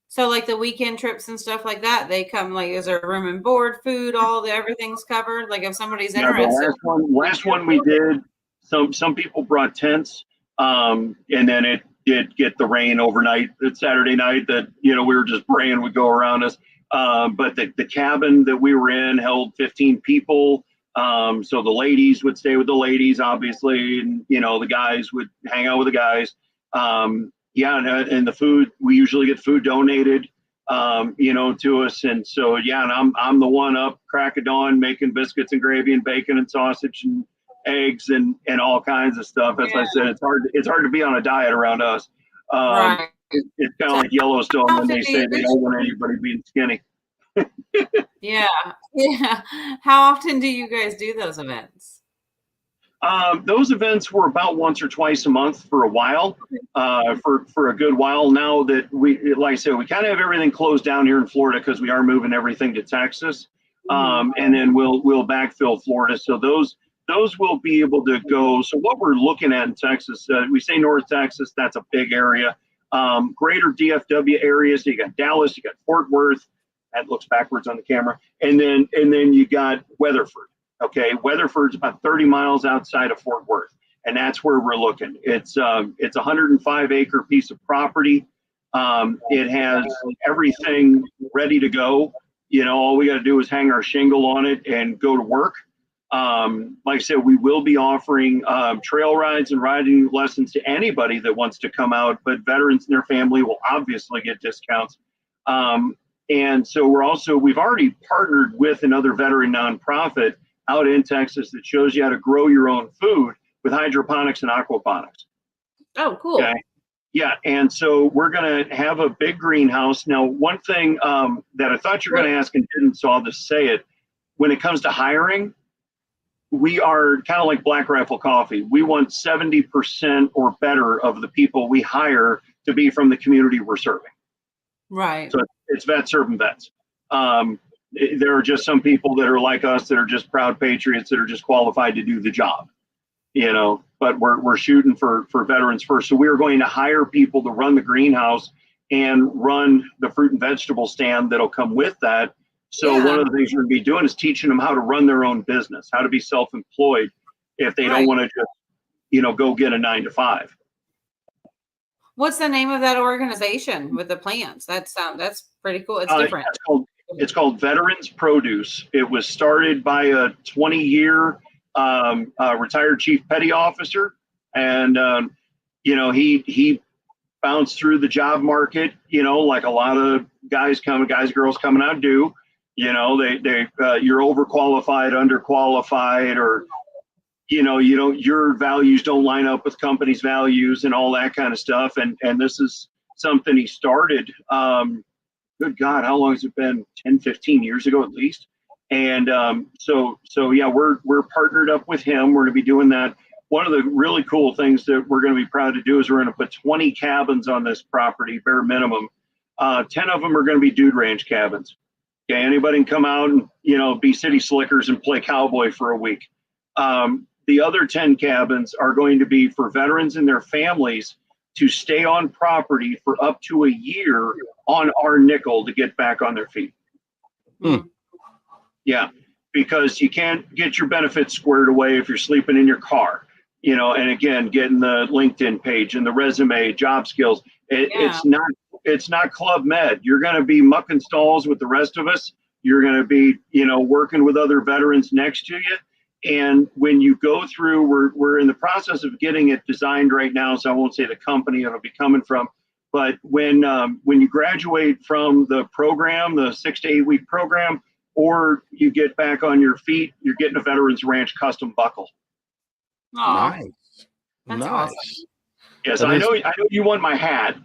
So like the weekend trips and stuff like that, they come like, is there room and board, food, everything's covered? Like if somebody's interested. The last one we did, some people brought tents, and then it did get the rain overnight. That Saturday night that we were just praying would go around us. But the cabin that we were in held 15 people. So the ladies would stay with the ladies, obviously, and the guys would hang out with the guys. And the food, we usually get food donated, to us. And so, and I'm the one up crack of dawn making biscuits and gravy and bacon and sausage and eggs and all kinds of stuff. As I said, it's hard to be on a diet around us. Right. It's kind of like Yellowstone when they say they don't want anybody being skinny. Yeah. How often do you guys do those events? Those events were about once or twice a month for a while, for a good while. Now that like I said, we kind of have everything closed down here in Florida because we are moving everything to Texas, and then we'll backfill Florida. So those will be able to go. So what we're looking at in Texas, we say North Texas, that's a big area. Greater DFW areas. So you got Dallas, you got Fort Worth. That looks backwards on the camera, and then you got Weatherford. Okay, Weatherford's about 30 miles outside of Fort Worth, and that's where we're looking. It's a 105-acre piece of property. It has everything ready to go. All we got to do is hang our shingle on it and go to work. Like I said, we will be offering trail rides and riding lessons to anybody that wants to come out, but veterans and their family will obviously get discounts. And so we've already partnered with another veteran nonprofit out in Texas that shows you how to grow your own food with hydroponics and aquaponics. Oh, cool. Okay. Yeah. And so we're going to have a big greenhouse. Now, one thing that I thought you were going to ask and didn't, so I'll just say it. When it comes to hiring, we are kind of like Black Rifle Coffee. We want 70% or better of the people we hire to be from the community we're serving. Right. So it's vets serving vets. There are just some people that are like us that are just proud patriots that are just qualified to do the job, but we're shooting for veterans first. So we're going to hire people to run the greenhouse and run the fruit and vegetable stand that'll come with that. So one of the things we're going to be doing is teaching them how to run their own business, how to be self-employed if they don't want to just, go get a 9-to-5. What's the name of that organization with the plants? That's pretty cool. It's different. It's called Veterans Produce. It was started by a 20-year retired chief petty officer, and he bounced through the job market. Like a lot of guys, girls coming out do. You're overqualified, underqualified, or your values don't line up with company's values and all that kind of stuff. And this is something he started. Good God, how long has it been? 10, 15 years ago at least. And so we're partnered up with him. We're going to be doing that. One of the really cool things that we're going to be proud to do is we're going to put 20 cabins on this property, bare minimum. 10 of them are going to be dude ranch cabins. Okay, anybody can come out and be city slickers and play cowboy for a week. The other 10 cabins are going to be for veterans and their families to stay on property for up to a year on our nickel to get back on their feet. Yeah, because you can't get your benefits squared away if you're sleeping in your car, and again, getting the LinkedIn page and the resume, job skills. It's not Club Med. You're going to be mucking stalls with the rest of us. You're going to be, working with other veterans next to you. And when you go through, we're in the process of getting it designed right now, so I won't say the company it'll be coming from. But when you graduate from the program, the 6 to 8 week program, or you get back on your feet, you're getting a Veterans Ranch custom buckle. Nice. That's awesome. Yes, I know you want my hat.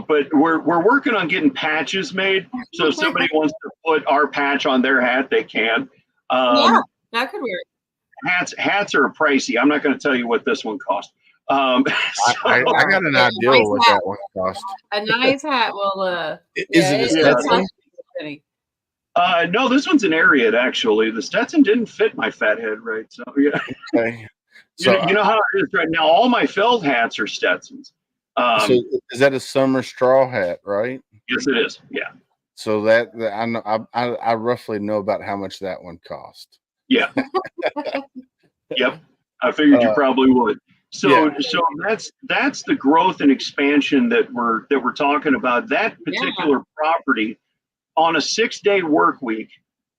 but we're working on getting patches made. So if somebody wants to put our patch on their hat, they can. Yeah, that could work. Hats are pricey. I'm not going to tell you what this one cost. I got an idea nice what hat. that one cost. A nice hat will. Is it a Stetson? No, this one's an Ariat, actually. The Stetson didn't fit my fat head right. So, yeah. Okay. So, you know how it is right now. All my felt hats are Stetsons. So is that a summer straw hat, right? Yes, it is. Yeah. So that I know, I roughly know about how much that one cost. Yeah. Yep. I figured you probably would. So that's the growth and expansion that we're talking about. That particular property on a 6-day work week,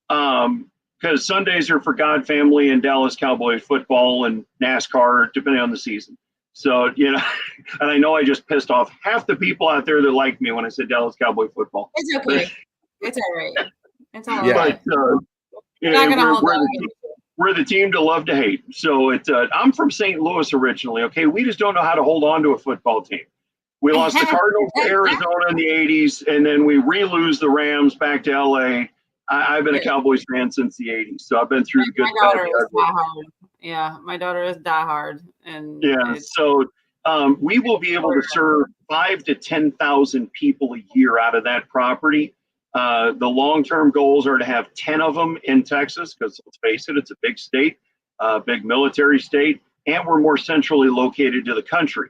because Sundays are for God, family, and Dallas Cowboy football and NASCAR, depending on the season. So, and I know I just pissed off half the people out there that like me when I said Dallas Cowboy football. It's okay. It's all right. It's all right. But we're the team to love to hate. So I'm from St. Louis originally. Okay, we just don't know how to hold on to a football team. We lost the Cardinals to Arizona in the 80s, and then we re-lose the Rams back to LA. I've been a Cowboys fan since the 80s, so I've been through the good, bad, and ugly. Yeah, my daughter is diehard, and so we will be able to serve 5,000 to 10,000 people a year out of that property. The long-term goals are to have 10 of them in Texas, because let's face it, it's a big state, big military state, and we're more centrally located to the country.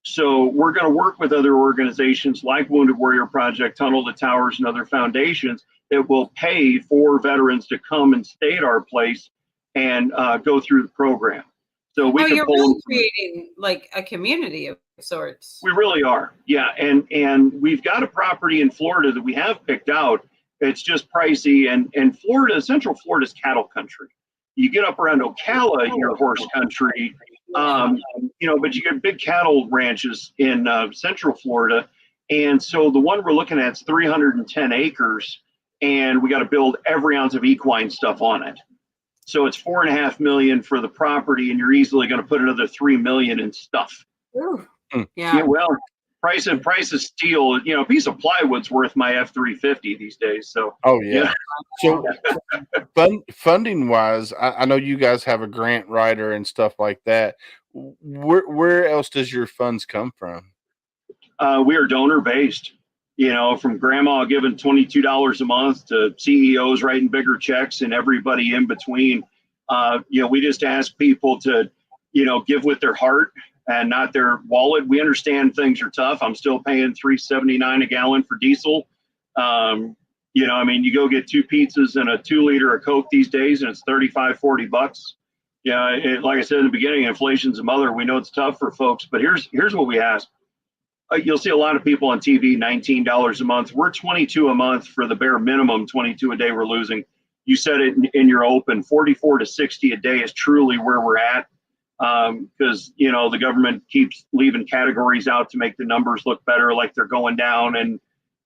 So we're going to work with other organizations like Wounded Warrior Project, Tunnel to Towers, and other foundations that will pay for veterans to come and stay at our place and go through the program. So we can you're pull really creating like a community of sorts. We really are. Yeah. And we've got a property in Florida that we have picked out. It's just pricey. And Florida, Central Florida is cattle country. You get up around Ocala, you're horse country. But you get big cattle ranches in Central Florida. And so the one we're looking at is 310 acres, and we got to build every ounce of equine stuff on it. So it's $4.5 million for the property, and you're easily going to put another $3 million in stuff. Ooh. Yeah. Well, price of steel, a piece of plywood's worth my F-350 these days. So. Oh yeah. So funding wise, I know you guys have a grant writer and stuff like that. Where else does your funds come from? We are donor based. From grandma giving $22 a month to CEOs writing bigger checks and everybody in between. We just ask people to, give with their heart and not their wallet. We understand things are tough. I'm still paying $3.79 a gallon for diesel. You go get 2 pizzas and a 2-liter of Coke these days, and it's $35-40. Like I said in the beginning, inflation's a mother. We know it's tough for folks, but here's what we ask. You'll see a lot of people on TV, $19 a month. We're $22 a month for the bare minimum, $22 a day we're losing. You said it in your open, 44 to 60 a day is truly where we're at. Because the government keeps leaving categories out to make the numbers look better, like they're going down, and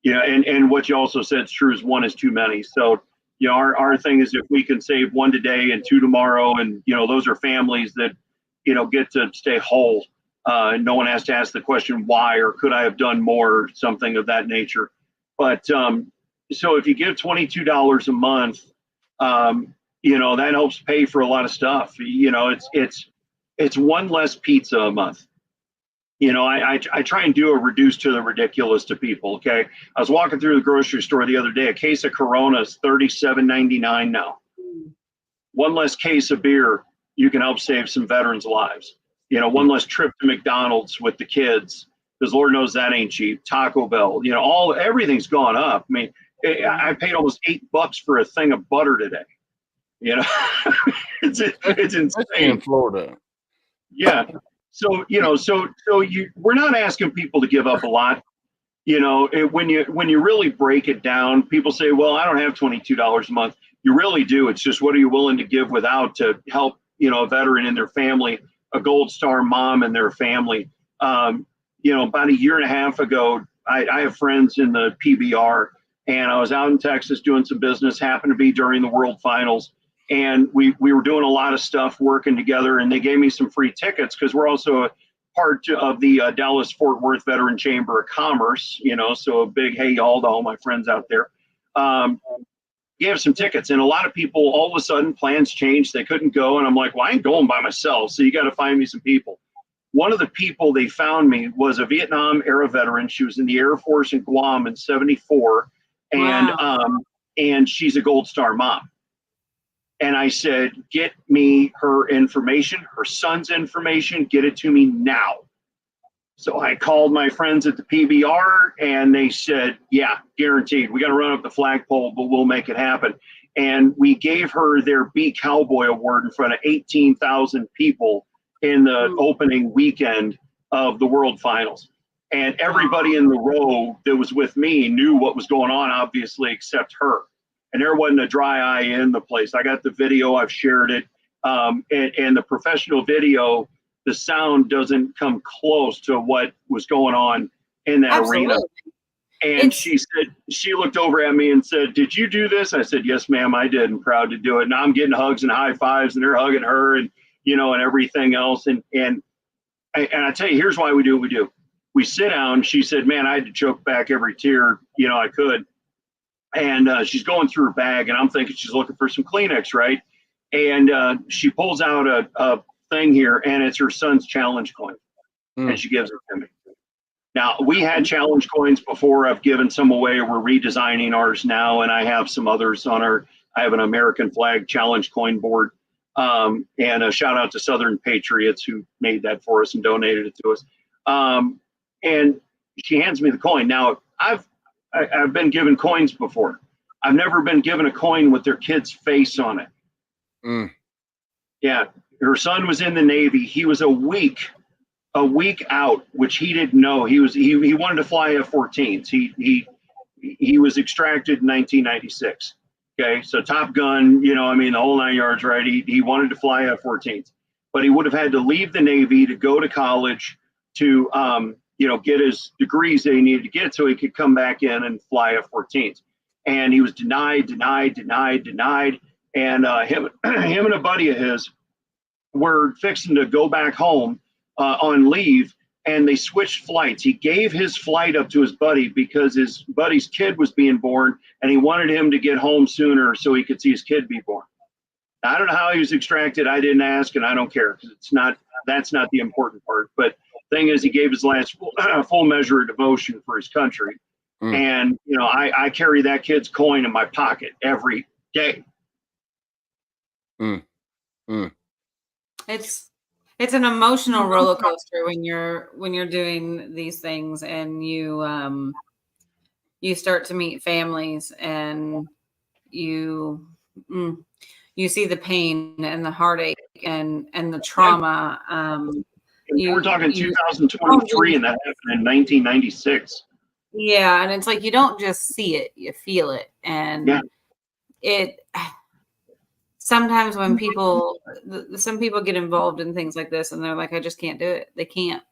and what you also said is true, is 1 is too many. So our thing is, if we can save 1 today and 2 tomorrow, and those are families that get to stay whole. No one has to ask the question why, or could I have done more, or something of that nature. But so if you give $22 a month, that helps pay for a lot of stuff. It's 1 less pizza a month. I try and do a reduce to the ridiculous to people. Okay. I was walking through the grocery store the other day. A case of Corona is $37.99 now. 1 less case of beer, you can help save some veterans' lives. 1 less trip to McDonald's with the kids, because Lord knows that ain't cheap. Taco Bell, everything's gone up. I mean, I paid almost $8 for a thing of butter today. It's insane in Florida. Yeah. So, we're not asking people to give up a lot. When you really break it down, people say, well, I don't have $22 a month. You really do. It's just, what are you willing to give without to help, a veteran and their family, a Gold Star mom and their family. About a year and a half ago, I have friends in the PBR, and I was out in Texas doing some business, happened to be during the World Finals. And we were doing a lot of stuff working together, and they gave me some free tickets, because we're also a part of the Dallas-Fort Worth Veteran Chamber of Commerce, so a big hey y'all to all my friends out there. Gave some tickets, and a lot of people, all of a sudden, plans changed. They couldn't go, and I'm like, well, I ain't going by myself, so you got to find me some people. One of the people they found me was a Vietnam-era veteran. She was in the Air Force in Guam in '74, and she's a Gold Star mom. And I said, get me her information, her son's information, get it to me now. So I called my friends at the PBR, and they said, yeah, guaranteed. We got to run up the flagpole, but we'll make it happen. And we gave her their Be Cowboy Award in front of 18,000 people in the opening weekend of the World Finals. And everybody in the row that was with me knew what was going on, obviously, except her. And there wasn't a dry eye in the place. I got the video, I've shared it. And the professional video, the sound doesn't come close to what was going on in that arena. And she said, she looked over at me and said, did you do this? I said, yes, ma'am, I did. I'm proud to do it. Now I'm getting hugs and high fives, and they're hugging her, and, and everything else. And I tell you, here's why we do what we do. We sit down. She said, man, I had to choke back every tear, I could. And she's going through her bag, and I'm thinking she's looking for some Kleenex, right? And she pulls out a thing here, and it's her son's challenge coin, and she gives it to me. Now, we had challenge coins before. I've given some away. We're redesigning ours now, and I have some others on I have an American flag challenge coin board, and a shout out to Southern Patriots who made that for us and donated it to us. And she hands me the coin. Now, I've been given coins before. I've never been given a coin with their kid's face on it. Yeah, her son was in the Navy. He was a week out, which he didn't know. He wanted to fly F-14s. He was extracted in 1996. Okay, so Top Gun, the whole 9 yards, right? He wanted to fly F-14s, but he would have had to leave the Navy to go to college to get his degrees that he needed to get so he could come back in and fly F-14s. And he was denied. And him and a buddy of his were fixing to go back home on leave, and they switched flights. He gave his flight up to his buddy because his buddy's kid was being born, and he wanted him to get home sooner so he could see his kid be born. Now, I don't know how he was extracted. I didn't ask, and I don't care, because that's not the important part. But thing is, he gave his last full measure of devotion for his country. And, I carry that kid's coin in my pocket every day. It's an emotional roller coaster when you're doing these things, and you start to meet families, and you see the pain and the heartache and the trauma. We're talking 2023, and that happened in 1996. Yeah, and it's like you don't just see it, you feel it. And it sometimes when some people get involved in things like this, and they're like, I just can't do it. They can't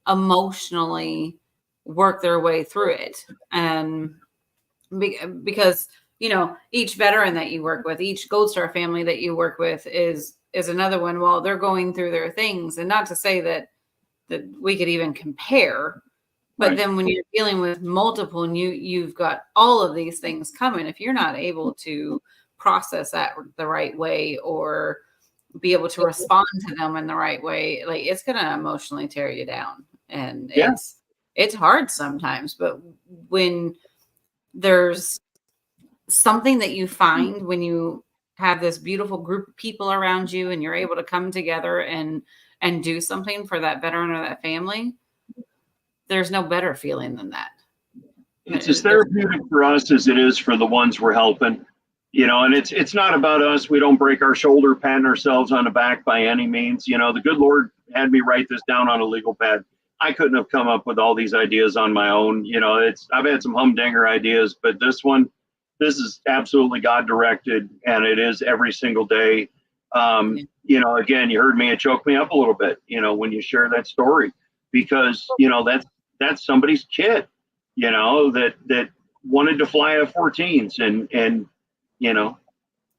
emotionally work their way through it. And because, each veteran that you work with, each Gold Star family that you work with is another one while they're going through their things. And not to say that we could even compare, but then when you're dealing with multiple and you've got all of these things coming, if you're not able to process that the right way or be able to respond to them in the right way, like it's going to emotionally tear you down. And it's hard sometimes, but when there's something that you find when you have this beautiful group of people around you and you're able to come together and do something for that veteran or that family, there's no better feeling than that. It's as therapeutic for us as it is for the ones we're helping, and it's not about us. We don't break our shoulder patting ourselves on the back by any means. The good Lord had me write this down on a legal pad. I couldn't have come up with all these ideas on my own. I've had some humdinger ideas, but this is absolutely God directed, and it is every single day. Again, you heard me, it choked me up a little bit, when you share that story, because, that's somebody's kid, that wanted to fly F-14s, and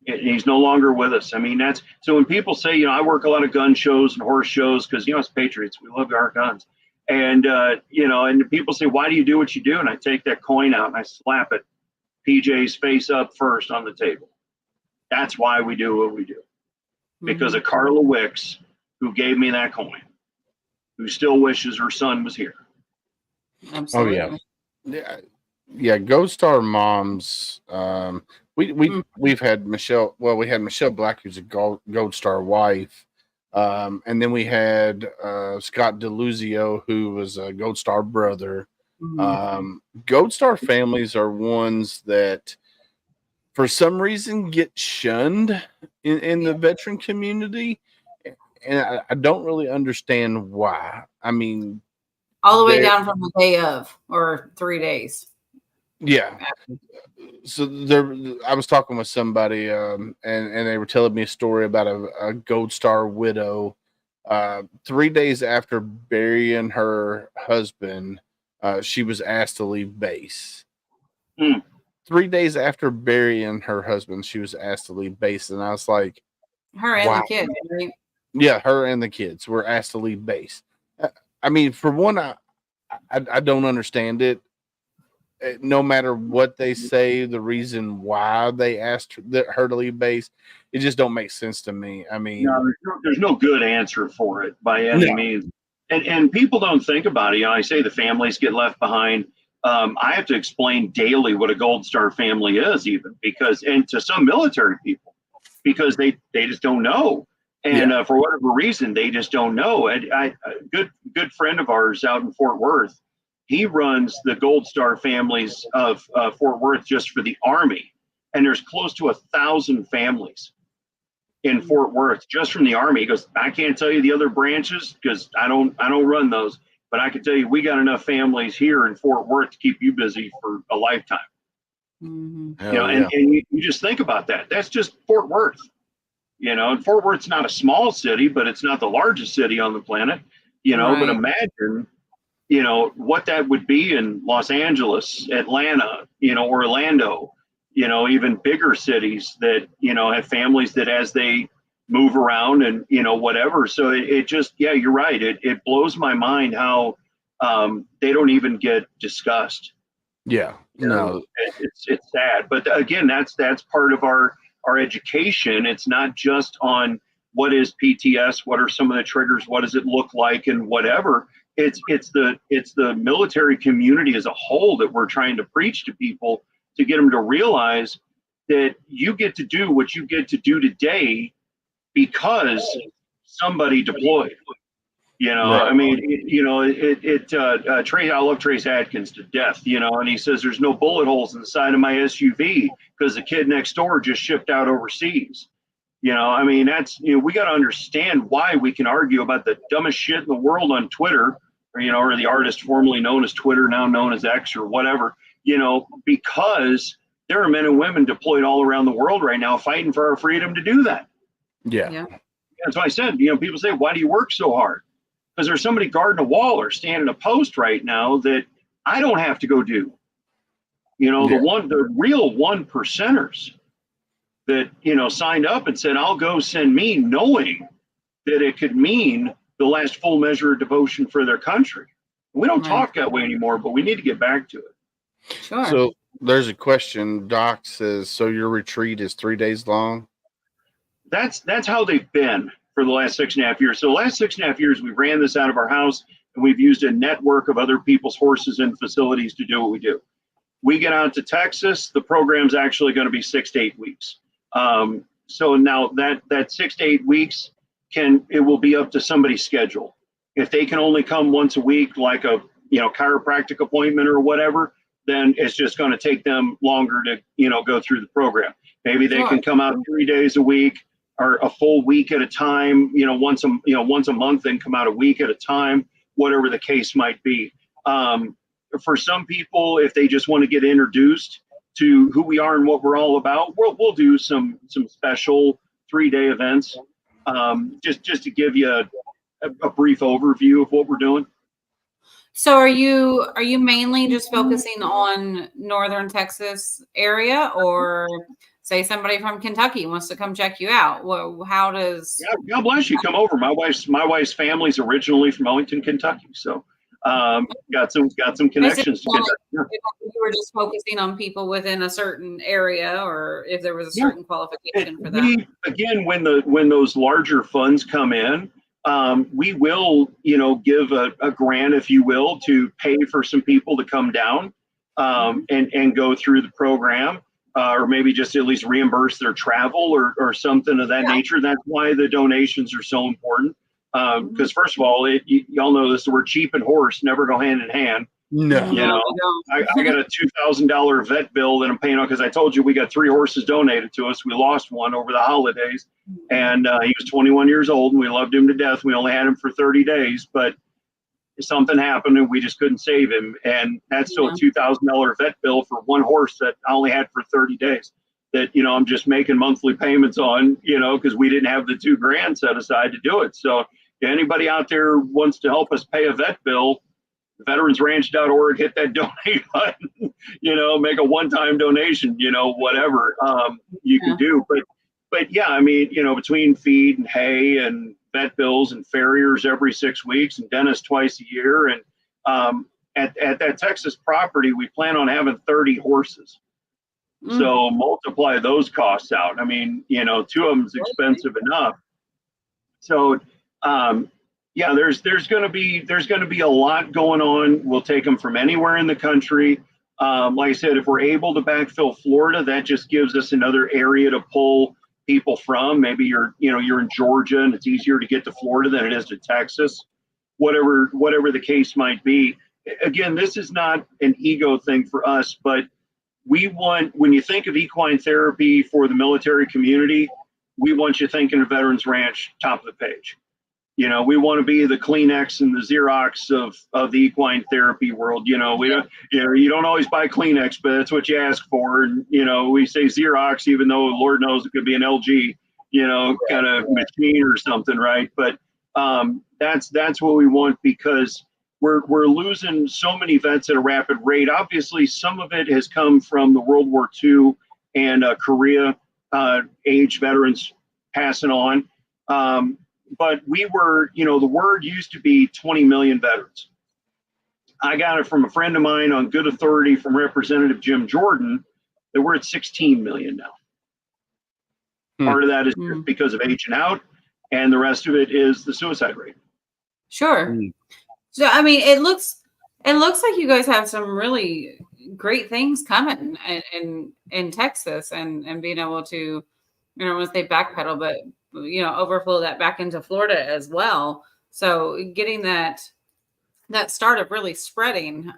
He's no longer with us. I mean, that's so when people say, I work a lot of gun shows and horse shows because, us Patriots, we love our guns. And, and people say, why do you do what you do? And I take that coin out and I slap it, PJ's face up first on the table. That's why we do what we do. Because of Carla Wicks, who gave me that coin, who still wishes her son was here. Absolutely. Oh, yeah. Yeah, Gold Star moms. We've had Michelle. Well, we had Michelle Black, who's a Gold Star wife, and then we had Scott DeLuzio, who was a Gold Star brother. Gold Star families are ones that, for some reason, get shunned in the veteran community, and I don't really understand why. I mean, all the way down from the day of or 3 days. Yeah. So I was talking with somebody, and they were telling me a story about a Gold Star widow. 3 days after burying her husband, she was asked to leave base. 3 days after burying her husband, she was asked to leave base, and I was like, her and the kids, right? Yeah, her and the kids were asked to leave base. I mean, for one, I don't understand it. No matter what they say, the reason why they asked her to leave base, it just don't make sense to me. I mean, there's no good answer for it by any means. And people don't think about it. I say the families get left behind. I have to explain daily what a Gold Star family is, even and to some military people, because they just don't know. And for whatever reason, they just don't know. A good friend of ours out in Fort Worth, he runs the Gold Star families of Fort Worth just for the Army. And there's close to 1,000 families in Fort Worth just from the Army. He goes, I can't tell you the other branches because I don't run those, but I can tell you we got enough families here in Fort Worth to keep you busy for a lifetime. And you just think about that. That's just Fort Worth. And Fort Worth's not a small city, but it's not the largest city on the planet. But imagine what that would be in Los Angeles, Atlanta, Orlando, even bigger cities that, have families that as they move around and, whatever. So it just, you're right. It blows my mind how they don't even get discussed. Yeah, it's sad. But again, that's part of our education. It's not just on what is PTS, what are some of the triggers, what does it look like, and whatever. It's the military community as a whole that we're trying to preach to people to get them to realize that you get to do what you get to do today because somebody deployed. I mean, Trey, I love Trace Adkins to death, and he says there's no bullet holes in the side of my SUV because the kid next door just shipped out overseas. I mean, that's, we got to understand why we can argue about the dumbest shit in the world on Twitter, or the artist formerly known as Twitter, now known as X or whatever, because there are men and women deployed all around the world right now fighting for our freedom to do that. Yeah. That's why I said, people say, why do you work so hard? Because there's somebody guarding a wall or standing a post right now that I don't have to go do. The real 1%ers that, signed up and said, I'll go send me, knowing that it could mean the last full measure of devotion for their country. We don't talk that way anymore, but we need to get back to it. Sure. So there's a question. Doc says, so your retreat is 3 days long? That's how they've been for the last 6.5 years. So the last 6.5 years, we ran this out of our house, and we've used a network of other people's horses and facilities to do what we do. We get out to Texas, the program's actually going to be 6 to 8 weeks. So now that 6 to 8 weeks it will be up to somebody's schedule. If they can only come once a week, like a chiropractic appointment or whatever, then it's just going to take them longer to go through the program. Maybe they can come out 3 days a week or a full week at a time. Once a month, then come out a week at a time. Whatever the case might be. For some people, if they just want to get introduced to who we are and what we're all about, we'll do some special 3-day events, just to give you a brief overview of what we're doing. So are you mainly just focusing on northern Texas area, or say somebody from Kentucky wants to come check you out. Well, how does? Yeah, God bless you. Come over. My wife's family's originally from Ellington, Kentucky, so got some connections to Kentucky. If you were just focusing on people within a certain area, or if there was a Yeah. certain qualification for that. Again, when those larger funds come in, we will, give a grant, if you will, to pay for some people to come down and go through the program, or maybe just at least reimburse their travel or something of that nature. That's why the donations are so important. Because first of all, y'all know this, the word cheap and horse never go hand in hand. No. I got a $2,000 vet bill that I'm paying on because I told you we got 3 horses donated to us. We lost one over the holidays, and he was 21 years old, and we loved him to death. We only had him for 30 days, but something happened, and we just couldn't save him. And that's still a $2,000 vet bill for one horse that I only had for 30 days. That I'm just making monthly payments on, because we didn't have the $2,000 set aside to do it. So if anybody out there wants to help us pay a vet bill, veteransranch.org, hit that donate button, make a one-time donation, whatever you can do. But yeah, I mean, between feed and hay and vet bills and farriers every 6 weeks and dentists twice a year. And at that Texas property, we plan on having 30 horses. So multiply those costs out. I mean, 2 of them is expensive enough. So, yeah, there's going to be a lot going on. We'll take them from anywhere in the country. Like I said, if we're able to backfill Florida, that just gives us another area to pull people from. Maybe you're in Georgia and it's easier to get to Florida than it is to Texas. Whatever the case might be. Again, this is not an ego thing for us, but we want, when you think of equine therapy for the military community, we want you thinking of Veterans Ranch top of the page. We want to be the Kleenex and the Xerox of the equine therapy world. We don't, you don't always buy Kleenex, but that's what you ask for. And, we say Xerox, even though Lord knows it could be an LG, kind of machine or something, right? But that's what we want, because we're losing so many vets at a rapid rate. Obviously, some of it has come from the World War II and Korea age veterans passing on. But we were, the word used to be 20 million veterans. I got it from a friend of mine on good authority from Representative Jim Jordan that we're at 16 million now. Part of that is just because of aging out, and the rest of it is the suicide rate. Sure. So, I mean, it looks like you guys have some really great things coming in Texas, and being able to, I don't want to say backpedal, but overflow that back into Florida as well. So getting that startup really spreading,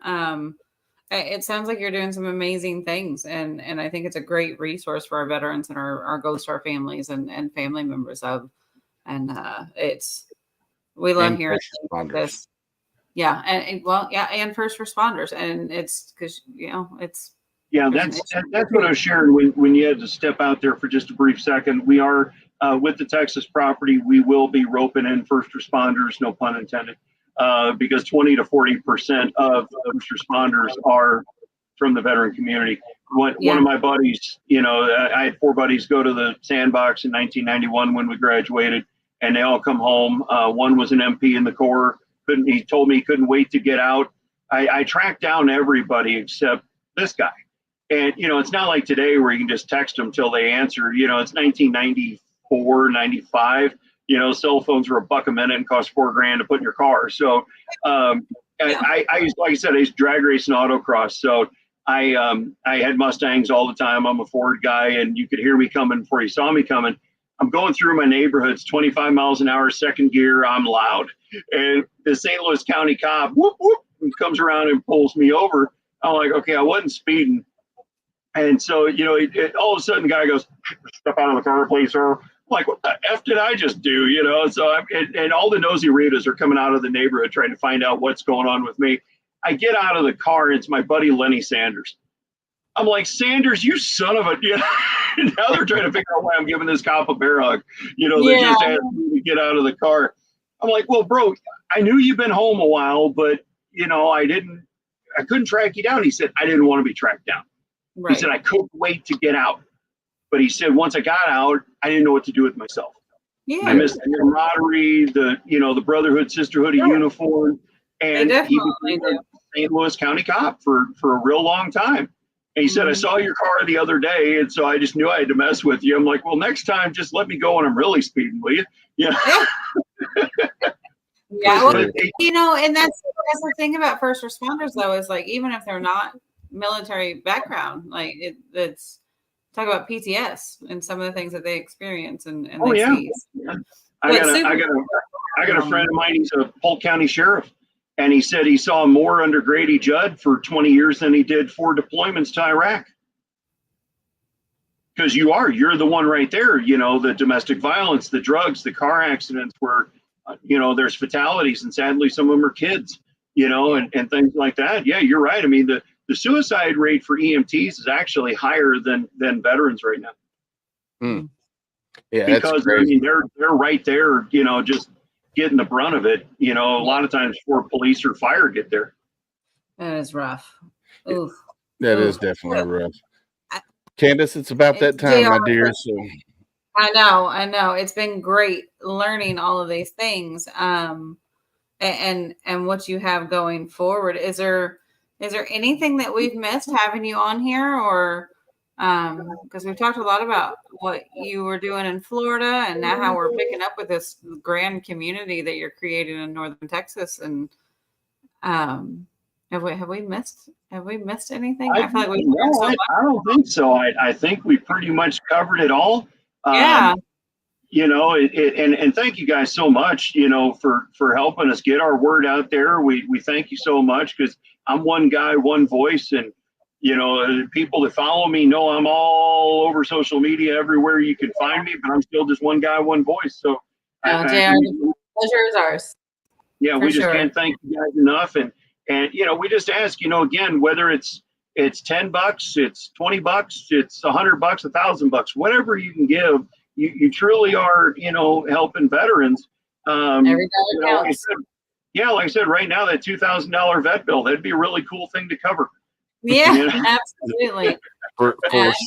it sounds like you're doing some amazing things, and I think it's a great resource for our veterans and our Ghost Star families and family members of, and we love hearing things like this. Yeah, and first responders, and it's because it's. Yeah, that's what I was sharing when you had to step out there for just a brief second. We are with the Texas property. We will be roping in first responders, no pun intended, because 20 to 40% of first responders are from the veteran community. One of my buddies, I had 4 buddies go to the Sandbox in 1991 when we graduated, and they all come home. One was an MP in the Corps. He told me he couldn't wait to get out. I tracked down everybody except this guy. And, it's not like today where you can just text them till they answer. It's 1994, 95. Cell phones were $1 a minute and cost $4,000 to put in your car. So I used, like I said, I used to drag race and autocross. So I had Mustangs all the time. I'm a Ford guy, and you could hear me coming before you saw me coming. I'm going through my neighborhoods, 25 miles an hour, second gear. I'm loud. And the St. Louis County cop, whoop, whoop, comes around and pulls me over. I'm like, okay, I wasn't speeding. And so, all of a sudden the guy goes, step out of the car, please, sir. I'm like, what the F did I just do? So and all the nosy Ritas are coming out of the neighborhood trying to find out what's going on with me. I get out of the car, and it's my buddy Lenny Sanders. I'm like, Sanders, you son of a, now they're trying to figure out why I'm giving this cop a bear hug. They just asked me to get out of the car. I'm like, well, bro, I knew you've been home a while, but, I couldn't track you down. He said, I didn't want to be tracked down. Right. He said, I couldn't wait to get out. But he said, once I got out, I didn't know what to do with myself. Yeah. I missed the camaraderie, the brotherhood, sisterhood of uniform. And he became a St. Louis County cop for a real long time. And he said, I saw your car the other day, and so I just knew I had to mess with you. I'm like, well, next time, just let me go when I'm really speeding, will you? Yeah. Yeah. Well, and that's the thing about first responders, though, is like, even if they're not military background, like it's talk about PTS and some of the things that they experience and they see. Yeah. I got a friend of mine. He's a Polk County sheriff, and he said he saw more under Grady Judd for 20 years than he did 4 deployments to Iraq. Because you're the one right there, the domestic violence, the drugs, the car accidents where, there's fatalities, and sadly some of them are kids, and things like that. Yeah, you're right. I mean, the suicide rate for EMTs is actually higher than veterans right now. Yeah, because I mean they're right there, just getting the brunt of it. A lot of times before police or fire get there. That is rough. Oof. That is definitely rough. Candace, it's about that time, my dear. So I know. It's been great learning all of these things. And what you have going forward. Is there anything that we've missed having you on here, or because we've talked a lot about what you were doing in Florida and now how we're picking up with this grand community that you're creating in Northern Texas, and have we missed anything? I feel like we've learned so much. I don't think so. I think we pretty much covered it all. Yeah. And thank you guys so much, for helping us get our word out there. We thank you so much, because I'm one guy, one voice, and people that follow me know I'm all over social media everywhere you can find me, but I'm still just one guy, one voice. So the pleasure is ours. Yeah, we just can't thank you guys enough. And we just ask, again, whether it's $10, it's $20, it's $100, $1,000, whatever you can give, you truly are, helping veterans. Every dollar counts. Like I said, right now, that $2,000 vet bill, that'd be a really cool thing to cover. Yeah, absolutely. for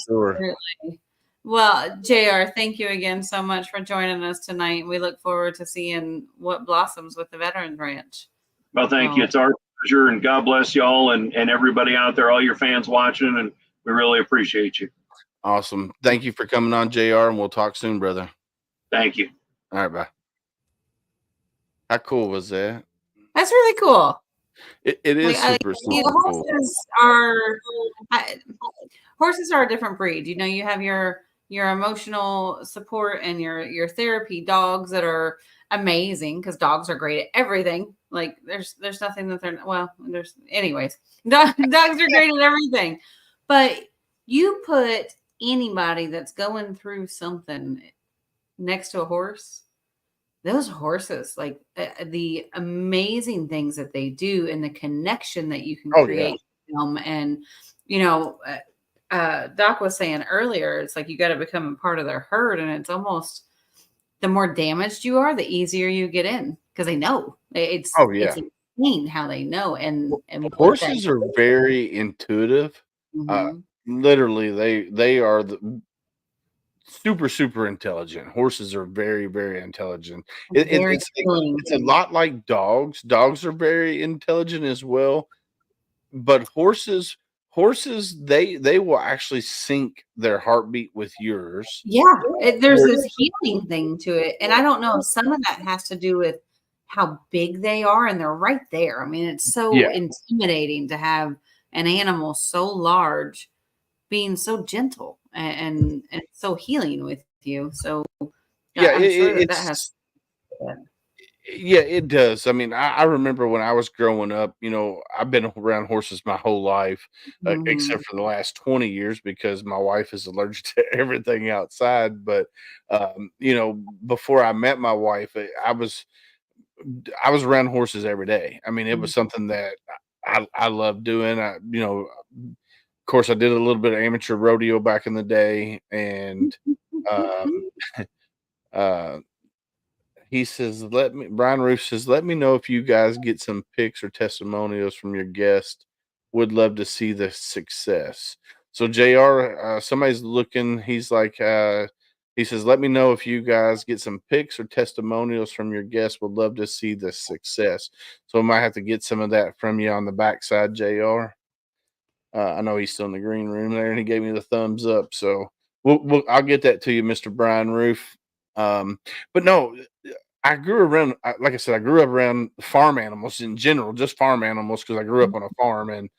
sure. Well, JR, thank you again so much for joining us tonight. We look forward to seeing what blossoms with the Veterans Ranch. Well, thank you. It's our pleasure, and God bless y'all and everybody out there, all your fans watching, and we really appreciate you. Awesome. Thank you for coming on, JR, and we'll talk soon, brother. Thank you. All right, bye. How cool was that? That's really cool. It is super cool. Horses are a different breed. You have your emotional support and your therapy dogs that are amazing, because dogs are great at everything. Like there's nothing that dogs are great at everything. But you put anybody that's going through something next to a horse, those horses, like the amazing things that they do and the connection that you can create with them. And, Doc was saying earlier, it's like you got to become a part of their herd. And it's almost the more damaged you are, the easier you get in, because they know. It's insane how they know. And horses are very intuitive. Literally, they are super intelligent. Horses are very, very intelligent. It's a lot like dogs. Dogs are very intelligent as well, but horses they will actually sync their heartbeat with yours. Yeah, there's this healing thing to it, and I don't know if some of that has to do with how big they are, and they're right there. I mean, it's so intimidating to have an animal so large being so gentle and so healing with you. So it does. I mean, I remember when I was growing up, I've been around horses my whole life, except for the last 20 years, because my wife is allergic to everything outside. But, before I met my wife, I was around horses every day. I mean, it was something that I loved doing. Of course, I did a little bit of amateur rodeo back in the day, and he says, Brian Roof says, let me know if you guys get some pics or testimonials from your guests. Would love to see the success. So JR, somebody's looking. He's like, he says, let me know if you guys get some pics or testimonials from your guests. Would love to see the success. So I might have to get some of that from you on the backside, JR. I know he's still in the green room there, and he gave me the thumbs up. So I'll get that to you, Mr. Brian Roof. But no, I grew around, like I said, I grew up around farm animals in general, just farm animals, because I grew up on a farm, and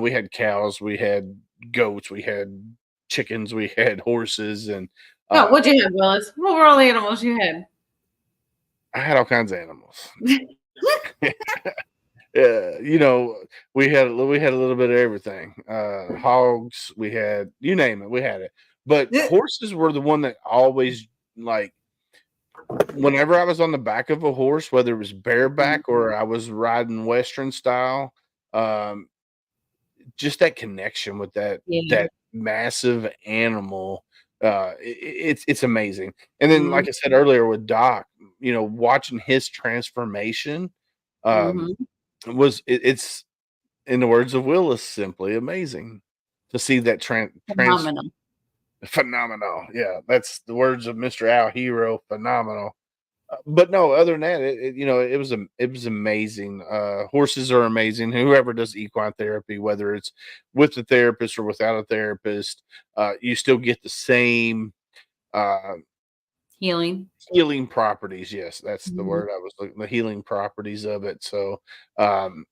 we had cows, we had goats, we had chickens, we had horses, and Oh, what'd you have, Willis? What were all the animals you had? I had all kinds of animals. We had a little bit of everything. Hogs, we had, you name it, we had it. But horses were the one that always, like, whenever I was on the back of a horse, whether it was bareback or I was riding Western style, just that connection with that massive animal, it's amazing. And then, like I said earlier with Doc, watching his transformation, it's, in the words of Willis, simply amazing to see that phenomenal. Yeah, that's the words of Mr. Al Hero, phenomenal. But no, other than that, it was amazing. Horses are amazing. Whoever does equine therapy, whether it's with a therapist or without a therapist, you still get the same healing properties. Yes, that's the word I was looking. The healing properties of it. So, and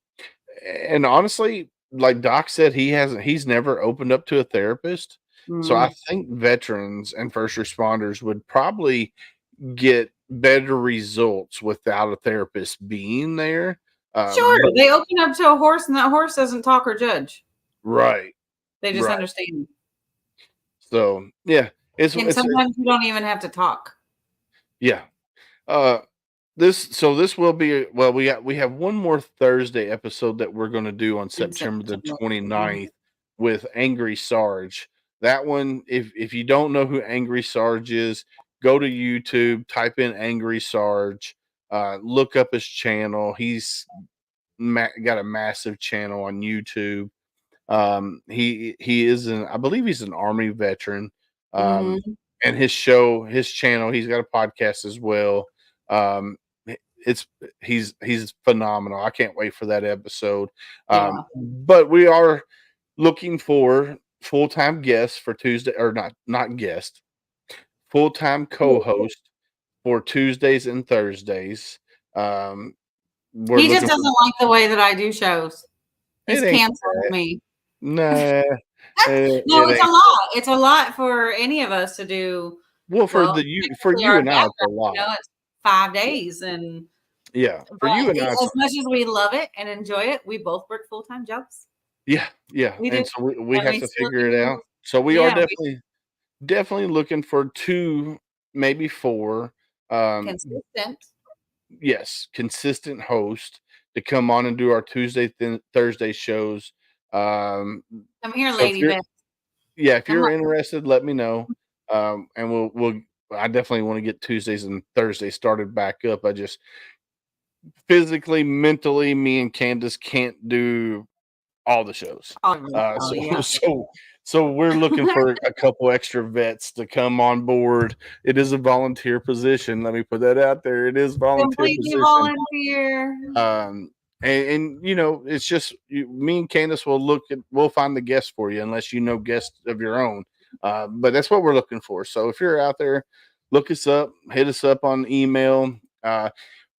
honestly, like Doc said, he's never opened up to a therapist. So I think veterans and first responders would probably get better results without a therapist being there. Sure, they open up to a horse, and that horse doesn't talk or judge. Right. They just understand. So yeah, sometimes you don't even have to talk. Yeah. This will be, well, we have one more Thursday episode that we're going to do on September the 29th with Angry Sarge. That one, if you don't know who Angry Sarge is, go to YouTube, type in Angry Sarge, look up his channel. He's got a massive channel on YouTube. He is I believe he's an Army veteran. And his channel, he's got a podcast as well. He's phenomenal. I can't wait for that episode. But we are looking for full-time guests for Tuesday, or not guest, full-time co-host for Tuesdays and Thursdays. He just doesn't like the way that I do shows. He's canceled me. Nah. No, it's a lot. It's a lot for any of us to do. Well, for you and I, it's a lot. It's 5 days, and for you and I, as much as we love it and enjoy it, we both work full-time jobs. Yeah, and so we have to figure it out. So we are definitely looking for 2, maybe 4 consistent. Yes, consistent host to come on and do our Tuesday, Thursday shows. Come here, Lady Beth. Yeah, if you're interested, let me know. And we'll. I definitely want to get Tuesdays and Thursdays started back up. I just physically, mentally, me and Candace can't do all the shows. So we're looking for a couple extra vets to come on board. It is a volunteer position. Let me put that out there. It is completely volunteer. And it's just me and Candace we'll find the guests for you, unless you know guests of your own. But that's what we're looking for. So if you're out there, look us up, hit us up on email.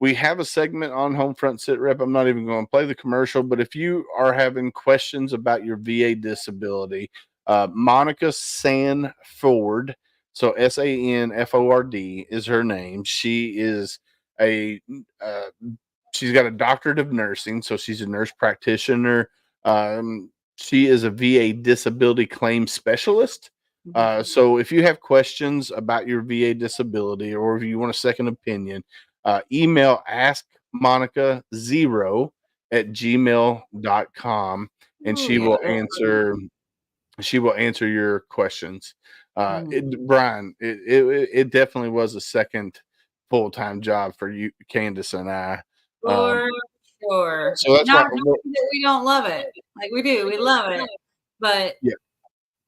We have a segment on HomeFront Sitrep. I'm not even going to play the commercial, but if you are having questions about your VA disability, Monica Sanford, so Sanford is her name. She is she's got a doctorate of nursing, so she's a nurse practitioner. She is a VA disability claim specialist. So if you have questions about your VA disability, or if you want a second opinion, email askmonica0@gmail.com, and she will answer your questions. Brian, it definitely was a second full-time job for you, Candace, and I. For sure. So that's not that we don't love it. Like we do. We love it. But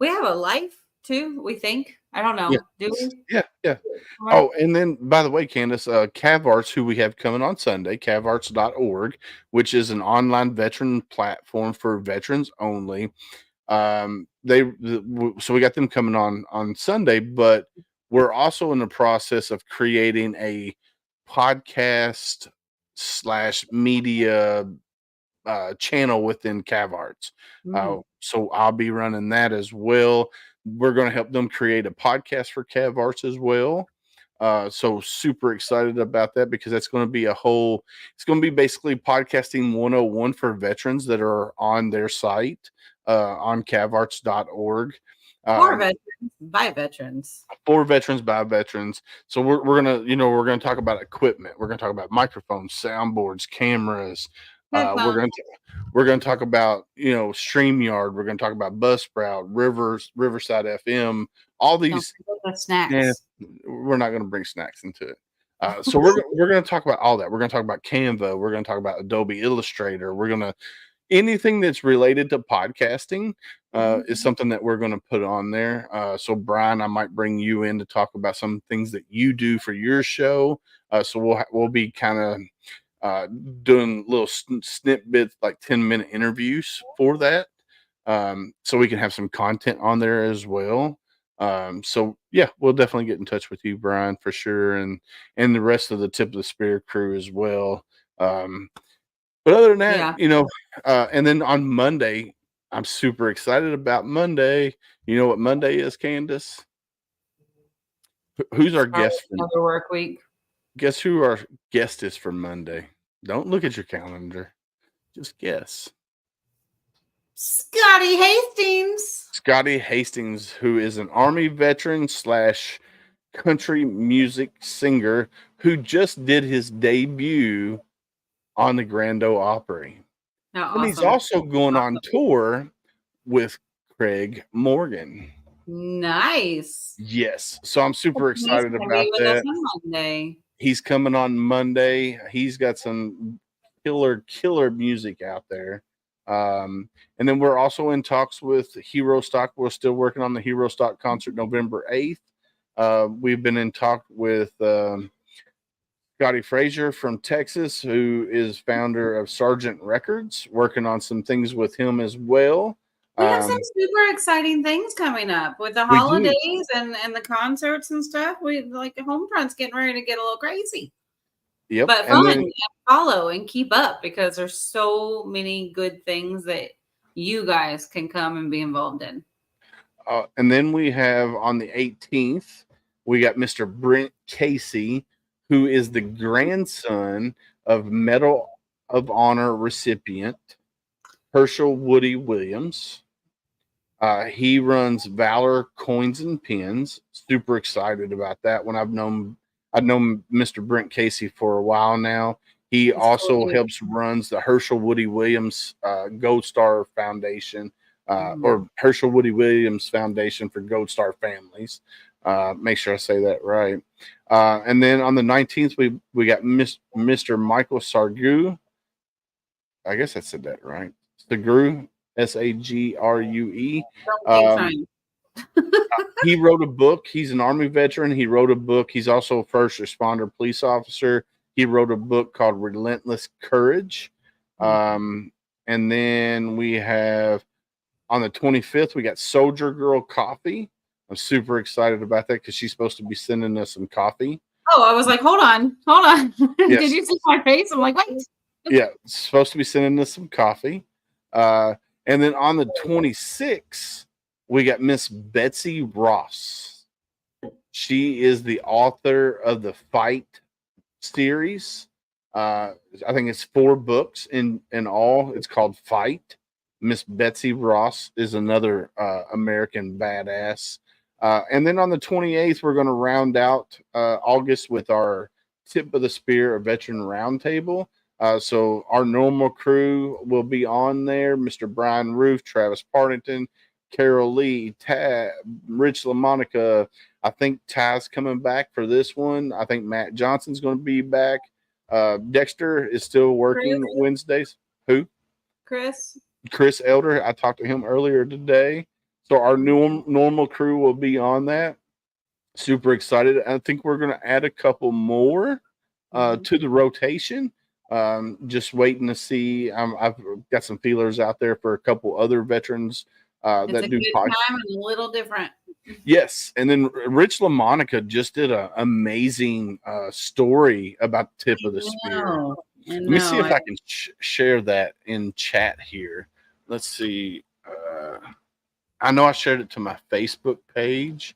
We have a life too, we think. I don't know. Yeah. Do we? Yeah. Yeah. Right. Oh, and then by the way, Candace, CavArts, who we have coming on Sunday, cavarts.org, which is an online veteran platform for veterans only. So we got them coming on Sunday, but we're also in the process of creating a podcast / media channel within CavArts. So I'll be running that as well. We're going to help them create a podcast for CavArts as well. So super excited about that because that's going to be it's going to be basically podcasting 101 for veterans that are on their site on cavarts.org. For veterans, by veterans. For veterans, by veterans. So we're gonna talk about equipment. We're gonna talk about microphones, soundboards, cameras. We're gonna talk about StreamYard. We're gonna talk about Buzzsprout, Riverside FM. All these snacks. Yeah, we're not gonna bring snacks into it. So we're gonna talk about all that. We're gonna talk about Canva. We're gonna talk about Adobe Illustrator. We're gonna anything that's related to podcasting is something that we're going to put on there. So Brian, I might bring you in to talk about some things that you do for your show. So we'll be kind of doing little snippets, like 10-minute interviews for that. So we can have some content on there as well. So yeah, we'll definitely get in touch with you, Brian, for sure. And the rest of the Tip of the Spear crew as well. But other than that, and then on Monday, I'm super excited about Monday. You know what Monday is, Candace? Who's our guest? Another work week. Guess who our guest is for Monday? Don't look at your calendar. Just guess. Scotty Hastings. Scotty Hastings, who is an Army veteran / country music singer who just did his debut on the Grand Ole Opry. And he's also going on tour with Craig Morgan. Nice. Yes. So I'm super excited about that. Monday. He's coming on Monday. He's got some killer music out there. And then we're also in talks with Hero Stock. We're still working on the Hero Stock concert November 8th. We've been in talk with Scotty Frazier from Texas, who is founder of Sergeant Records, working on some things with him as well. We have some super exciting things coming up with the holidays and the concerts and stuff. We like HomeFront's getting ready to get a little crazy. Yep. But fun and follow and keep up because there's so many good things that you guys can come and be involved in. And then we have on the 18th, we got Mr. Brent Casey, who is the grandson of Medal of Honor recipient Herschel Woody Williams. He runs Valor Coins and Pins. Super excited about that one. I've known Mr. Brent Casey for a while now. He also helps runs the Herschel Woody Williams Gold Star Foundation, or Herschel Woody Williams Foundation for Gold Star Families. Make sure I say that right. And then on the 19th, we got Mr. Michael Sargu. I guess I said that right. Sagrue, Sagrue. He wrote a book. He's an Army veteran. He wrote a book. He's also a first responder police officer. He wrote a book called Relentless Courage. And then we have on the 25th, we got Soldier Girl Coffee. I'm super excited about that because she's supposed to be sending us some coffee. Oh, I was like, hold on. Yes. Did you see my face? I'm like, wait. Yeah, supposed to be sending us some coffee. And then on the 26th, we got Miss Betsy Ross. She is the author of the Fight series. I think it's 4 books in all. It's called Fight. Miss Betsy Ross is another American badass. And then on the 28th, we're going to round out August with our Tip of the Spear, a veteran roundtable. So our normal crew will be on there. Mr. Brian Roof, Travis Partington, Carol Lee, Rich LaMonica. I think Ty's coming back for this one. I think Matt Johnson's going to be back. Dexter is still working Wednesdays. Who? Chris Elder. I talked to him earlier today. So our normal crew will be on that. Super excited. I think we're going to add a couple more to the rotation. Just waiting to see. I've got some feelers out there for a couple other veterans that do good time and a little different. Yes, and then Rich LaMonica just did an amazing story about the tip of the spear. Let me see if I can share that in chat here. Let's see. I know I shared it to my Facebook page.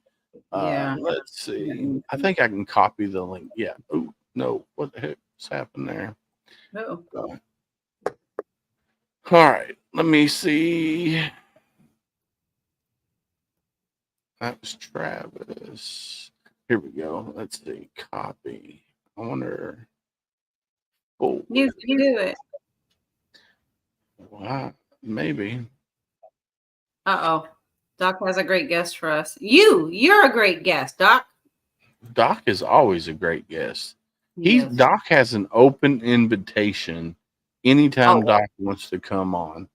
Let's see. I think I can copy the link. Yeah. Oh, no. What the heck's happened there? Oh. All right. Let me see. That was Travis. Here we go. Let's see. Copy. I wonder. Oh, You can do it. Wow. Maybe. Uh-oh. Doc has a great guest for us. You're a great guest, Doc. Doc is always a great guest. Doc has an open invitation anytime Doc wants to come on.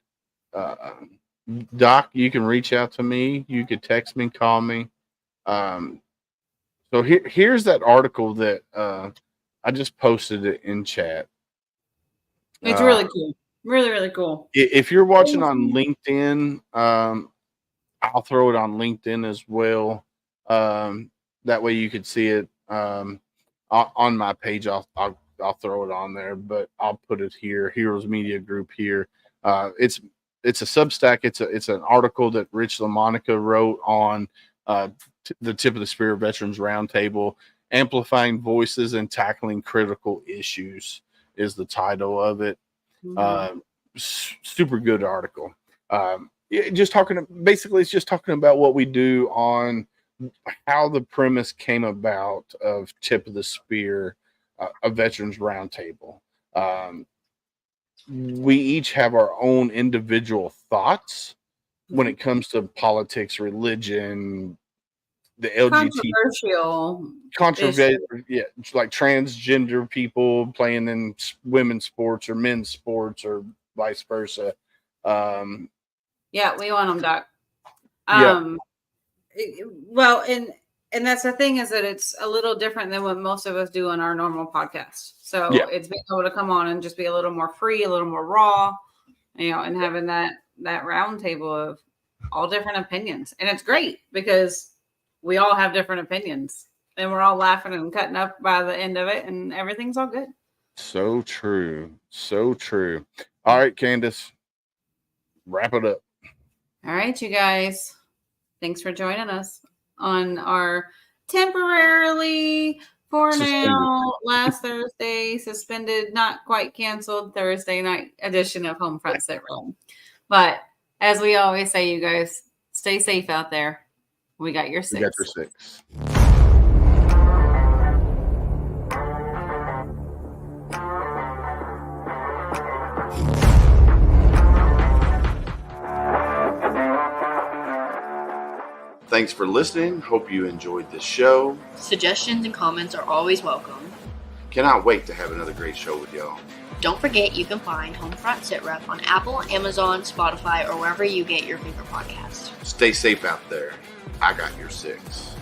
Doc, you can reach out to me. You could text me, call me. So here's that article that I just posted it in chat. It's really cool. Really, really cool. If you're watching on LinkedIn, I'll throw it on LinkedIn as well. That way you could see it on my page. I'll throw it on there, but I'll put it here. Heroes Media Group here. It's a Substack. It's an article that Rich LaMonica wrote on the Tip of the Spear Veterans Roundtable. Amplifying Voices and Tackling Critical Issues is the title of it. Super good article. It's just talking about what we do on how the premise came about of Tip of the Spear, a Veterans Roundtable. We each have our own individual thoughts when it comes to politics, religion, the LGBT controversial, like transgender people playing in women's sports or men's sports or vice versa. We want them, Doc. Well, and that's the thing, is that it's a little different than what most of us do on our normal podcast. So it's being able to come on and just be a little more free, a little more raw, and having that round table of all different opinions. And it's great because we all have different opinions and we're all laughing and cutting up by the end of it, and everything's all good. So true. So true. All right, Candace, wrap it up. All right, you guys. Thanks for joining us on our temporarily, for now, last Thursday, suspended, not quite canceled, Thursday night edition of Homefront Sitrep. But as we always say, you guys, stay safe out there. We got your 6. We got your 6. Thanks for listening. Hope you enjoyed this show. Suggestions and comments are always welcome. Cannot wait to have another great show with y'all. Don't forget, you can find Homefront Sitrep on Apple, Amazon, Spotify, or wherever you get your favorite podcasts. Stay safe out there. I got your 6.